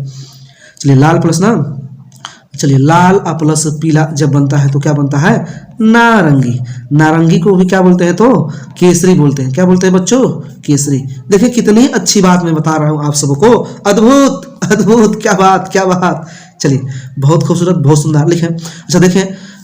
चलिए लाल प्लस ना, चलिए, लाल प्लस पीला जब बनता है तो क्या बनता है? नारंगी। नारंगी को भी क्या बोलते हैं? तो केसरी बोलते हैं। क्या बोलते हैं बच्चों? केसरी। देखिए कितनी अच्छी बात मैं बता रहा हूं आप सबको। अद्भुत अद्भुत, क्या बात क्या बात। चलिए, बहुत खूबसूरत, बहुत सुंदर लिखे। अच्छा देखें,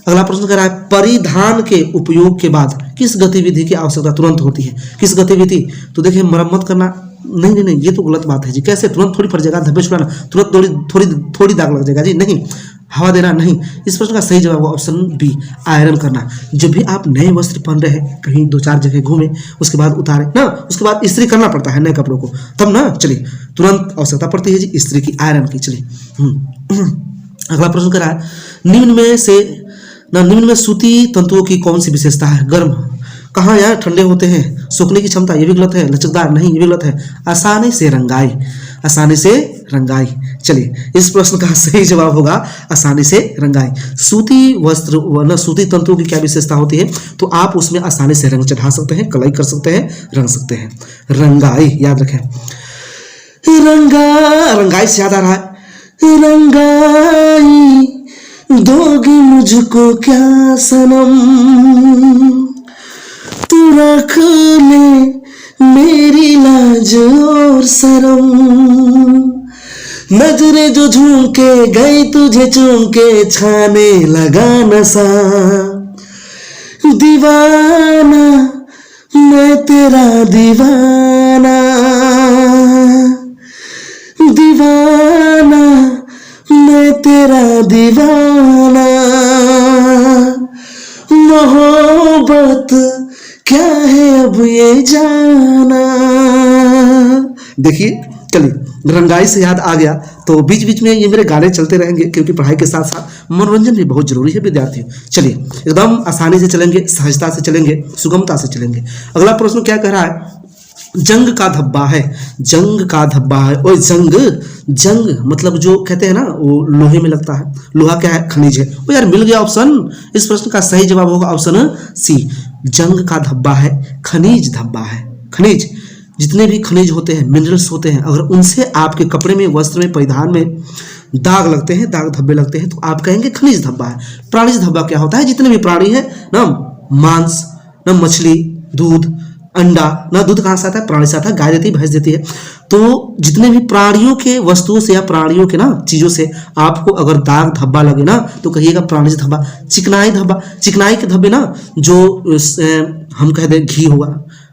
अगला प्रश्न कह रहा है, परिधान के उपयोग के बाद किस गतिविधि की आवश्यकता तुरंत होती है? किस गतिविधि? तो देखिए, मरम्मत करना। नहीं नहीं नहीं, ये तो गलत बात है जी। कैसे? तुरंत थोड़ी फट जाएगा, धब्बे छुड़ाना, तुरंत थोड़ी थोड़ी थोड़ी दाग लग जाएगा जी। नहीं, हवा देना नहीं। इस प्रश्न का सही जवाब है ऑप्शन बी, आयरन करना। जब भी आप नए वस्त्र पहन रहे हैं, कहीं 2-4 जगह घूमे, उसके बाद उतारे ना, उसके बाद इस्त्री करना पड़ता है नए कपड़ों को, तब ना। चलिए, तुरंत आवश्यकता पड़ती है जी इस्त्री की, आयरन की। चलिए, अगला प्रश्न कह रहा है, निम्न में सूती तंतुओं की कौन सी विशेषता है? गर्म, कहाँ यार ठंडे होते हैं। सूखने की क्षमता, ये भी गलत है। लचकदार, नहीं, ये भी गलत है। आसानी से रंगाई, आसानी से रंगाई। चलिए, इस प्रश्न का सही जवाब होगा आसानी से रंगाई। सूती वस्त्र व सूती तंतुओं की क्या विशेषता होती है? तो आप उसमें आसानी से रंग चढ़ा सकते हैं, कलाई कर सकते हैं, रंग सकते हैं। रंगाई याद रखें। रंगाई से याद आ रहा है, रंगाई दोगी मुझको क्या सनम, तू रख ले मेरी लाज और शर्म, नजरे जो झूम के गई तुझे चूम के, छाने लगा नशा, दीवाना मैं तेरा दीवाना, दीवाना मैं तेरा दीवाना, मोहब्बत क्या है अब ये जाना। देखिए, चलिए, रंगाई से याद आ गया तो बीच बीच में ये मेरे गाने चलते रहेंगे, क्योंकि पढ़ाई के साथ साथ मनोरंजन भी बहुत जरूरी है विद्यार्थियों। चलिए, एकदम आसानी से चलेंगे, सहजता से चलेंगे, सुगमता से चलेंगे। अगला प्रश्न क्या कह रहा है? जंग का धब्बा है, जंग का धब्बा है। और जंग मतलब जो कहते हैं ना, वो लोहे में लगता है। लोहा क्या है? खनिज है। ओ यार, मिल गया ऑप्शन। इस प्रश्न का सही जवाब होगा ऑप्शन सी, जंग का धब्बा है, खनिज धब्बा है। खनिज, जितने भी खनिज होते हैं, मिनरल्स होते हैं, अगर उनसे आपके कपड़े में, वस्त्र में, परिधान में दाग लगते हैं, दाग धब्बे लगते हैं, तो आप कहेंगे खनिज धब्बा है। प्राणिज धब्बा क्या होता है? जितने भी प्राणी हैं ना, मांस ना, मछली, दूध, अंडा ना, दूध कहाँ से आता है? प्राणी से आता है। गाय देती है, भैंस देती है। तो जितने भी प्राणियों के वस्तुओं से या प्राणियों के ना चीजों से आपको अगर दाग धब्बा लगे ना, तो कहिएगा प्राणिज धब्बा। चिकनाई धब्बा, चिकनाई के धब्बे ना, जो हम कह दें घी हुआ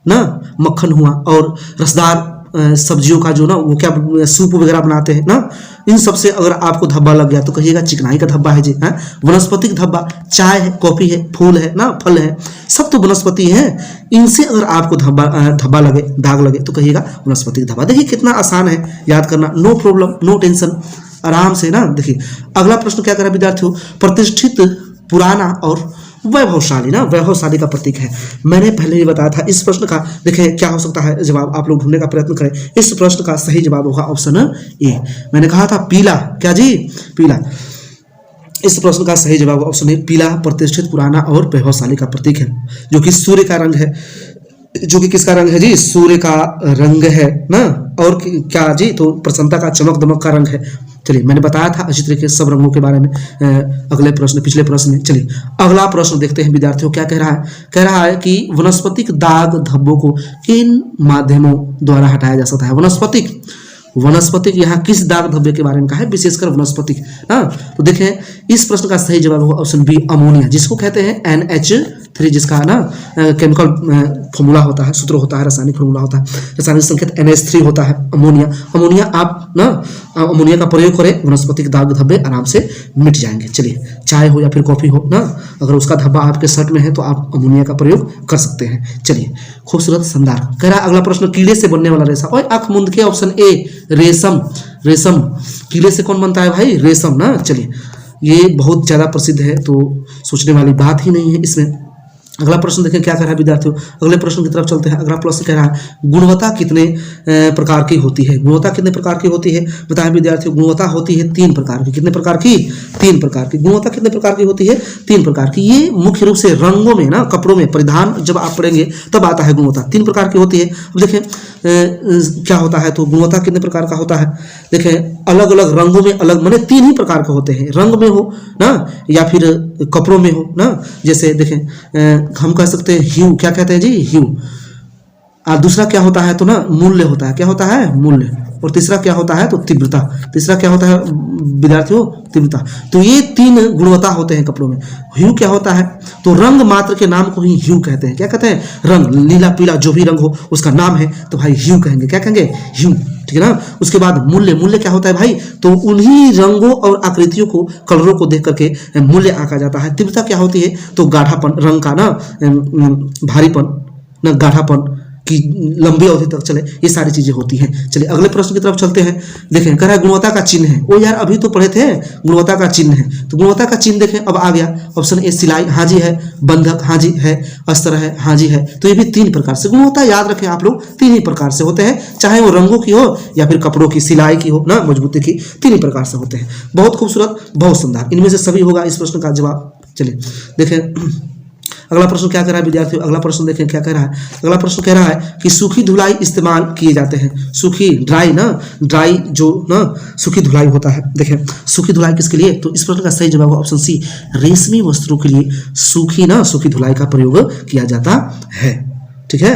ना, मक्खन हुआ, और रसदार सब्जियों का जो ना, वो क्या सूप वगैरह बनाते हैं ना, इन सब से अगर आपको धब्बा लग गया तो कहिएगा चिकनाई का धब्बा है जी। वनस्पतिक धब्बा, चाय है, कॉफी है, फूल है ना, फल है, सब तो वनस्पति है। इनसे अगर आपको धब्बा लगे, दाग लगे, तो कहिएगा वनस्पतिक धब्बा। देखिए कितना आसान है याद करना, नो प्रॉब्लम, नो टेंशन, आराम से ना। देखिए, अगला प्रश्न क्या कर रहा है विद्यार्थियों? प्रतिष्ठित, पुराना और वैभवशाली ना, वैभवशाली का प्रतीक है। मैंने पहले ही बताया था। इस प्रश्न का देखें क्या हो सकता है जवाब, आप लोग ढूंढने का प्रयत्न करें। इस प्रश्न का सही जवाब होगा ऑप्शन ए। मैंने कहा था पीला, क्या जी? पीला। इस प्रश्न का सही जवाब ऑप्शन ए, पीला प्रतिष्ठित, पुराना और वैभवशाली का प्रतीक है, जो कि सूर्य का रंग है। जो कि किसका रंग है जी? सूर्य का रंग है ना। और क्या जी? तो प्रसन्नता का, चमक दमक का रंग है। चलिए, मैंने बताया था अच्छी तरीके से सब रंगों के बारे में अगले प्रश्न, पिछले प्रश्न में। चलिए, अगला प्रश्न देखते हैं विद्यार्थियों क्या कह रहा है। कह रहा है कि वनस्पतिक दाग धब्बों को किन माध्यमों द्वारा हटाया जा सकता है? वनस्पतिक यहाँ किस दाग धब्बे के बारे में कहा है? विशेषकर वनस्पतिक। तो देखें, इस प्रश्न का सही जवाब होगा ऑप्शन बी, अमोनिया, जिसको कहते हैं NH3, जिसका ना केमिकल फॉर्मूला होता है, सूत्र होता है, रासायनिक फॉर्मूला होता है, रासायनिक संकेत NH3 होता है, अमोनिया। अमोनिया आप ना, अमोनिया का प्रयोग करें, वनस्पतिक दाग धब्बे आराम से मिट जाएंगे। चलिए, चाय हो या फिर कॉफी हो ना, अगर उसका धब्बा आपके शर्ट में है तो आप अमोनिया का प्रयोग कर सकते हैं। चलिए, खूबसूरत, शानदार। कह रहा है अगला प्रश्न, कीड़े से बनने वाला रेशा। और आंख मूंद के ऑप्शन ए, रेशम। रेशम, कीड़े से कौन बनता है भाई? रेशम ना। चलिए, ये बहुत ज्यादा प्रसिद्ध है, तो सोचने वाली बात ही नहीं है इसमें। अगला प्रश्न देखें क्या कह रहा है विद्यार्थियों, अगले प्रश्न की तरफ चलते हैं। अगला प्रश्न कह रहा है गुणवत्ता कितने प्रकार की होती है। गुणवत्ता कितने प्रकार की होती है बताएं विद्यार्थियों। गुणवत्ता होती है 3 प्रकार की। कितने प्रकार की? 3 प्रकार की। गुणवत्ता कितने प्रकार की होती है? 3 प्रकार की। ये मुख्य रूप से रंगों में ना, कपड़ों में परिधान जब आप पढ़ेंगे तब आता है गुणवत्ता। 3 प्रकार की होती है। अब देखें क्या होता है, तो गुणवत्ता कितने प्रकार का होता है। देखें अलग अलग रंगों में अलग, माने 3 ही प्रकार के होते हैं, रंग में हो ना या फिर कपड़ों में हो ना। जैसे देखें हम कह सकते हैं ह्यू, क्या कहते हैं जी? ह्यू। और दूसरा क्या होता है तो ना मूल्य होता है। क्या होता है? मूल्य। और तीसरा क्या होता है तो तीव्रता। तीसरा क्या होता है विद्यार्थियों? तीव्रता। तो ये 3 गुणवत्ता होते हैं कपड़ों में। ह्यू क्या होता है तो रंग मात्र के नाम को ही ह्यू कहते हैं। क्या कहते हैं? रंग, नीला पीला जो भी रंग हो उसका नाम है तो भाई ह्यू कहेंगे। क्या कहेंगे? ह्यू। ठीक है ना। उसके बाद मूल्य। मूल्य क्या होता है भाई तो उन्हीं रंगों और आकृतियों को, कलरों को देख करके मूल्य आंका जाता है। तीव्रता क्या होती है तो गाढ़ापन, रंग का ना भारीपन ना, गाढ़ापन की लंबी अवधि तक चले, ये सारी चीजें होती हैं। चलिए अगले प्रश्न की तरफ चलते हैं। देखें कह रहा है गुणवत्ता का चिन्ह है। ओ यार अभी तो पढ़े थे गुणवत्ता का चिन्ह है। तो गुणवत्ता का चिन्ह देखें अब आ गया। ऑप्शन ए सिलाई, हाँ जी है। बंधक, हाँ जी है। अस्तर है, हाँ जी है। तो ये भी 3 प्रकार से गुणवत्ता, याद रखें आप लोग 3 ही प्रकार से होते हैं, चाहे वो रंगों की हो या फिर कपड़ों की, सिलाई की हो ना, मजबूती की, 3 ही प्रकार से होते हैं। बहुत खूबसूरत, बहुत सुंदर, इनमें से सभी होगा इस प्रश्न का जवाब। चलिए देखें अगला प्रश्न क्या कह रहा है विद्यार्थियों। अगला प्रश्न देखें क्या कह रहा है। अगला प्रश्न कह रहा है कि सूखी धुलाई इस्तेमाल किए जाते हैं। सूखी, ड्राई ना, ड्राई जो ना सूखी धुलाई होता है। देखें सूखी धुलाई किसके लिए, तो इस प्रश्न का सही जवाब है ऑप्शन सी, रेशमी वस्त्रों के लिए सूखी धुलाई का प्रयोग किया जाता है। ठीक है।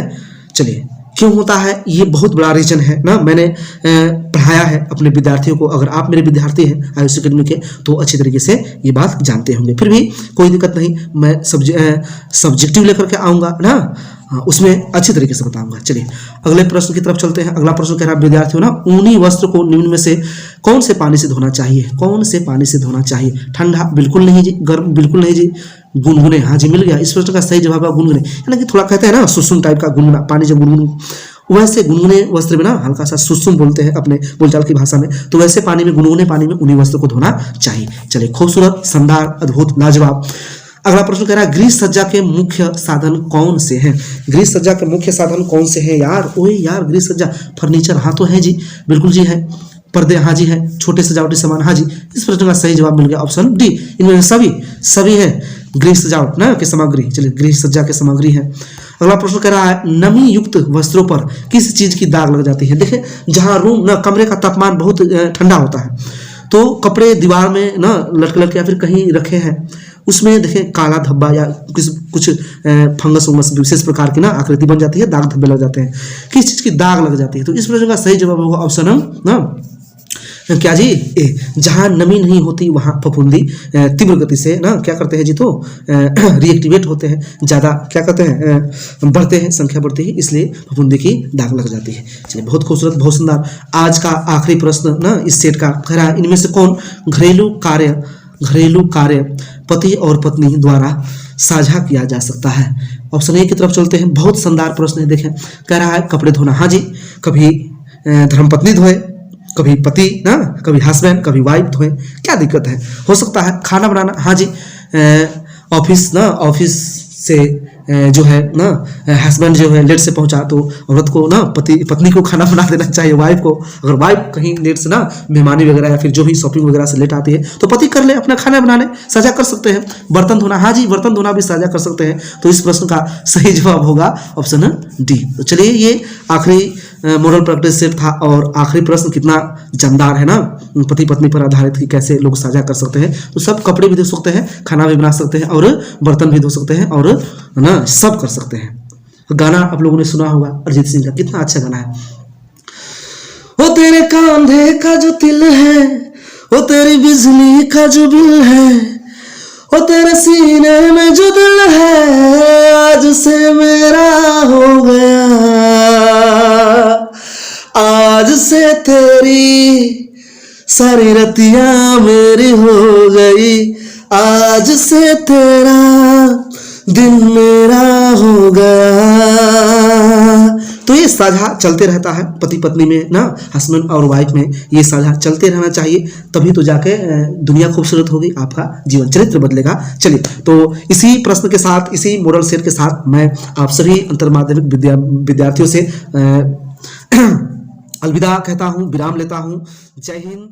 चलिए क्यों होता है ये बहुत बड़ा रीजन है ना, मैंने पढ़ाया है अपने विद्यार्थियों को। अगर आप मेरे विद्यार्थी हैं आयुष अकेडमी के तो अच्छी तरीके से ये बात जानते होंगे। फिर भी कोई दिक्कत नहीं, मैं सब्जेक्टिव लेकर के आऊँगा ना, उसमें अच्छी तरीके से बताऊंगा। चलिए अगले प्रश्न की तरफ चलते हैं। अगला प्रश्न कह रहा है विद्यार्थियों ना, ऊनी वस्त्र को निम्न में से कौन से पानी से धोना चाहिए। कौन से पानी से धोना चाहिए। ठंडा बिल्कुल नहीं जी, गर्म बिल्कुल नहीं जी, गुनगुने, हाँ जी मिल गया। इस प्रश्न का सही जवाब है गुनगुने, यानी कि थोड़ा कहते हैं ना सुसुम टाइप का गुनगुना पानी, जब गुनगुन, वैसे गुनगुने वस्त्र में ना हल्का सा सुसुम बोलते हैं अपने बोलचाल की भाषा में, तो वैसे पानी में, गुनगुने पानी में ऊनी वस्त्र को धोना चाहिए। चलिए खूबसूरत, शानदार, अद्भुत, लाजवाब। अगला प्रश्न कह रहा है गृह सज्जा के मुख्य साधन कौन से हैं। गृह सज्जा के मुख्य साधन कौन से हैं यार। ओए यार गृह सज्जा, फर्नीचर, हाँ तो है जी, बिल्कुल जी है। पर्दे, हाँ जी है। छोटे सजावटी सामान, हाँ जी। इस प्रश्न का सही जवाब मिल गया ऑप्शन डी, इनमें सभी है गृह सजावट ना की सामग्री। चलिए गृह सज्जा की सामग्री है। अगला प्रश्न कह रहा है नमी युक्त वस्त्रों पर किस चीज की दाग लग जाती है। देखिए जहां रूम ना, कमरे का तापमान बहुत ठंडा होता है तो कपड़े दीवार में ना लटके या फिर कहीं रखे हैं, उसमें देखें काला धब्बा या कुछ फंगस उंगस विशेष प्रकार की ना आकृति बन जाती है, दाग धब्बे लग जाते हैं। किस चीज की दाग लग जाती है, तो इस प्रश्न का सही जवाब होगा ऑप्शन ना क्या जी ए, जहां नमी नहीं होती वहां फफूंदी तीव्र गति से ना क्या करते हैं जी, तो रिएक्टिवेट होते हैं, ज्यादा क्या कहते हैं बढ़ते हैं, संख्या बढ़ती है, इसलिए फफूंदी की दाग लग जाती है। चलिए बहुत खूबसूरत, बहुत सुंदर। आज का आखिरी प्रश्न ना इस सेट का कह रहा है इनमें से कौन घरेलू कार्य पति और पत्नी द्वारा साझा किया जा सकता है। ऑप्शन ए की तरफ चलते हैं। बहुत शानदार प्रश्न है। देखें कह रहा है कपड़े धोना, हाँ जी, कभी धर्मपत्नी धोए, कभी पति ना, कभी हस्बैंड, कभी वाइफ धोए, क्या दिक्कत है, हो सकता है। खाना बनाना, हाँ जी, ऑफिस से जो है ना हस्बैंड जो है लेट से पहुंचा तो औरत को ना पत्नी को खाना बना देना चाहिए, वाइफ को। अगर वाइफ कहीं लेट से ना मेहमानी वगैरह या फिर जो भी शॉपिंग वगैरह से लेट आती है तो पति कर ले अपना खाना बनाने, साझा कर सकते हैं। बर्तन धोना, हाँ जी, बर्तन धोना भी साझा कर सकते हैं। तो इस प्रश्न का सही जवाब होगा ऑप्शन डी। तो चलिए ये आखिरी मॉडल प्रैक्टिस सेट था और आखिरी प्रश्न कितना जानदार है ना, पति पत्नी पर आधारित कि कैसे लोग साझा कर सकते हैं। तो सब कपड़े भी धो सकते हैं, खाना भी बना सकते हैं और बर्तन भी धो सकते हैं और ना सब कर सकते हैं। गाना आप लोगों ने सुना होगा अरिजीत सिंह का, कितना अच्छा गाना है। वो तेरे कांधे का जो तिल है, वो तेरी बिजली का जो बिल है, वो तेरे सीने में जो दिल है, आज से मेरा हो गया, आज से तेरी सारी रतियां मेरी हो गई, आज से तेरा दिन मेरा हो गया। तो ये साझा चलते रहता है, पति पत्नी में ना, हस्बैंड और वाइफ में ये साझा चलते रहना चाहिए, तभी तो जाके दुनिया खूबसूरत होगी, आपका जीवन चरित्र बदलेगा। चलिए, तो इसी प्रश्न के साथ, इसी मोरल शेयर के साथ मैं आप सभी अंतर माध्यमिक विद्यार्थियों से अलविदा कहता हूँ, विराम लेता हूँ। जय हिंद।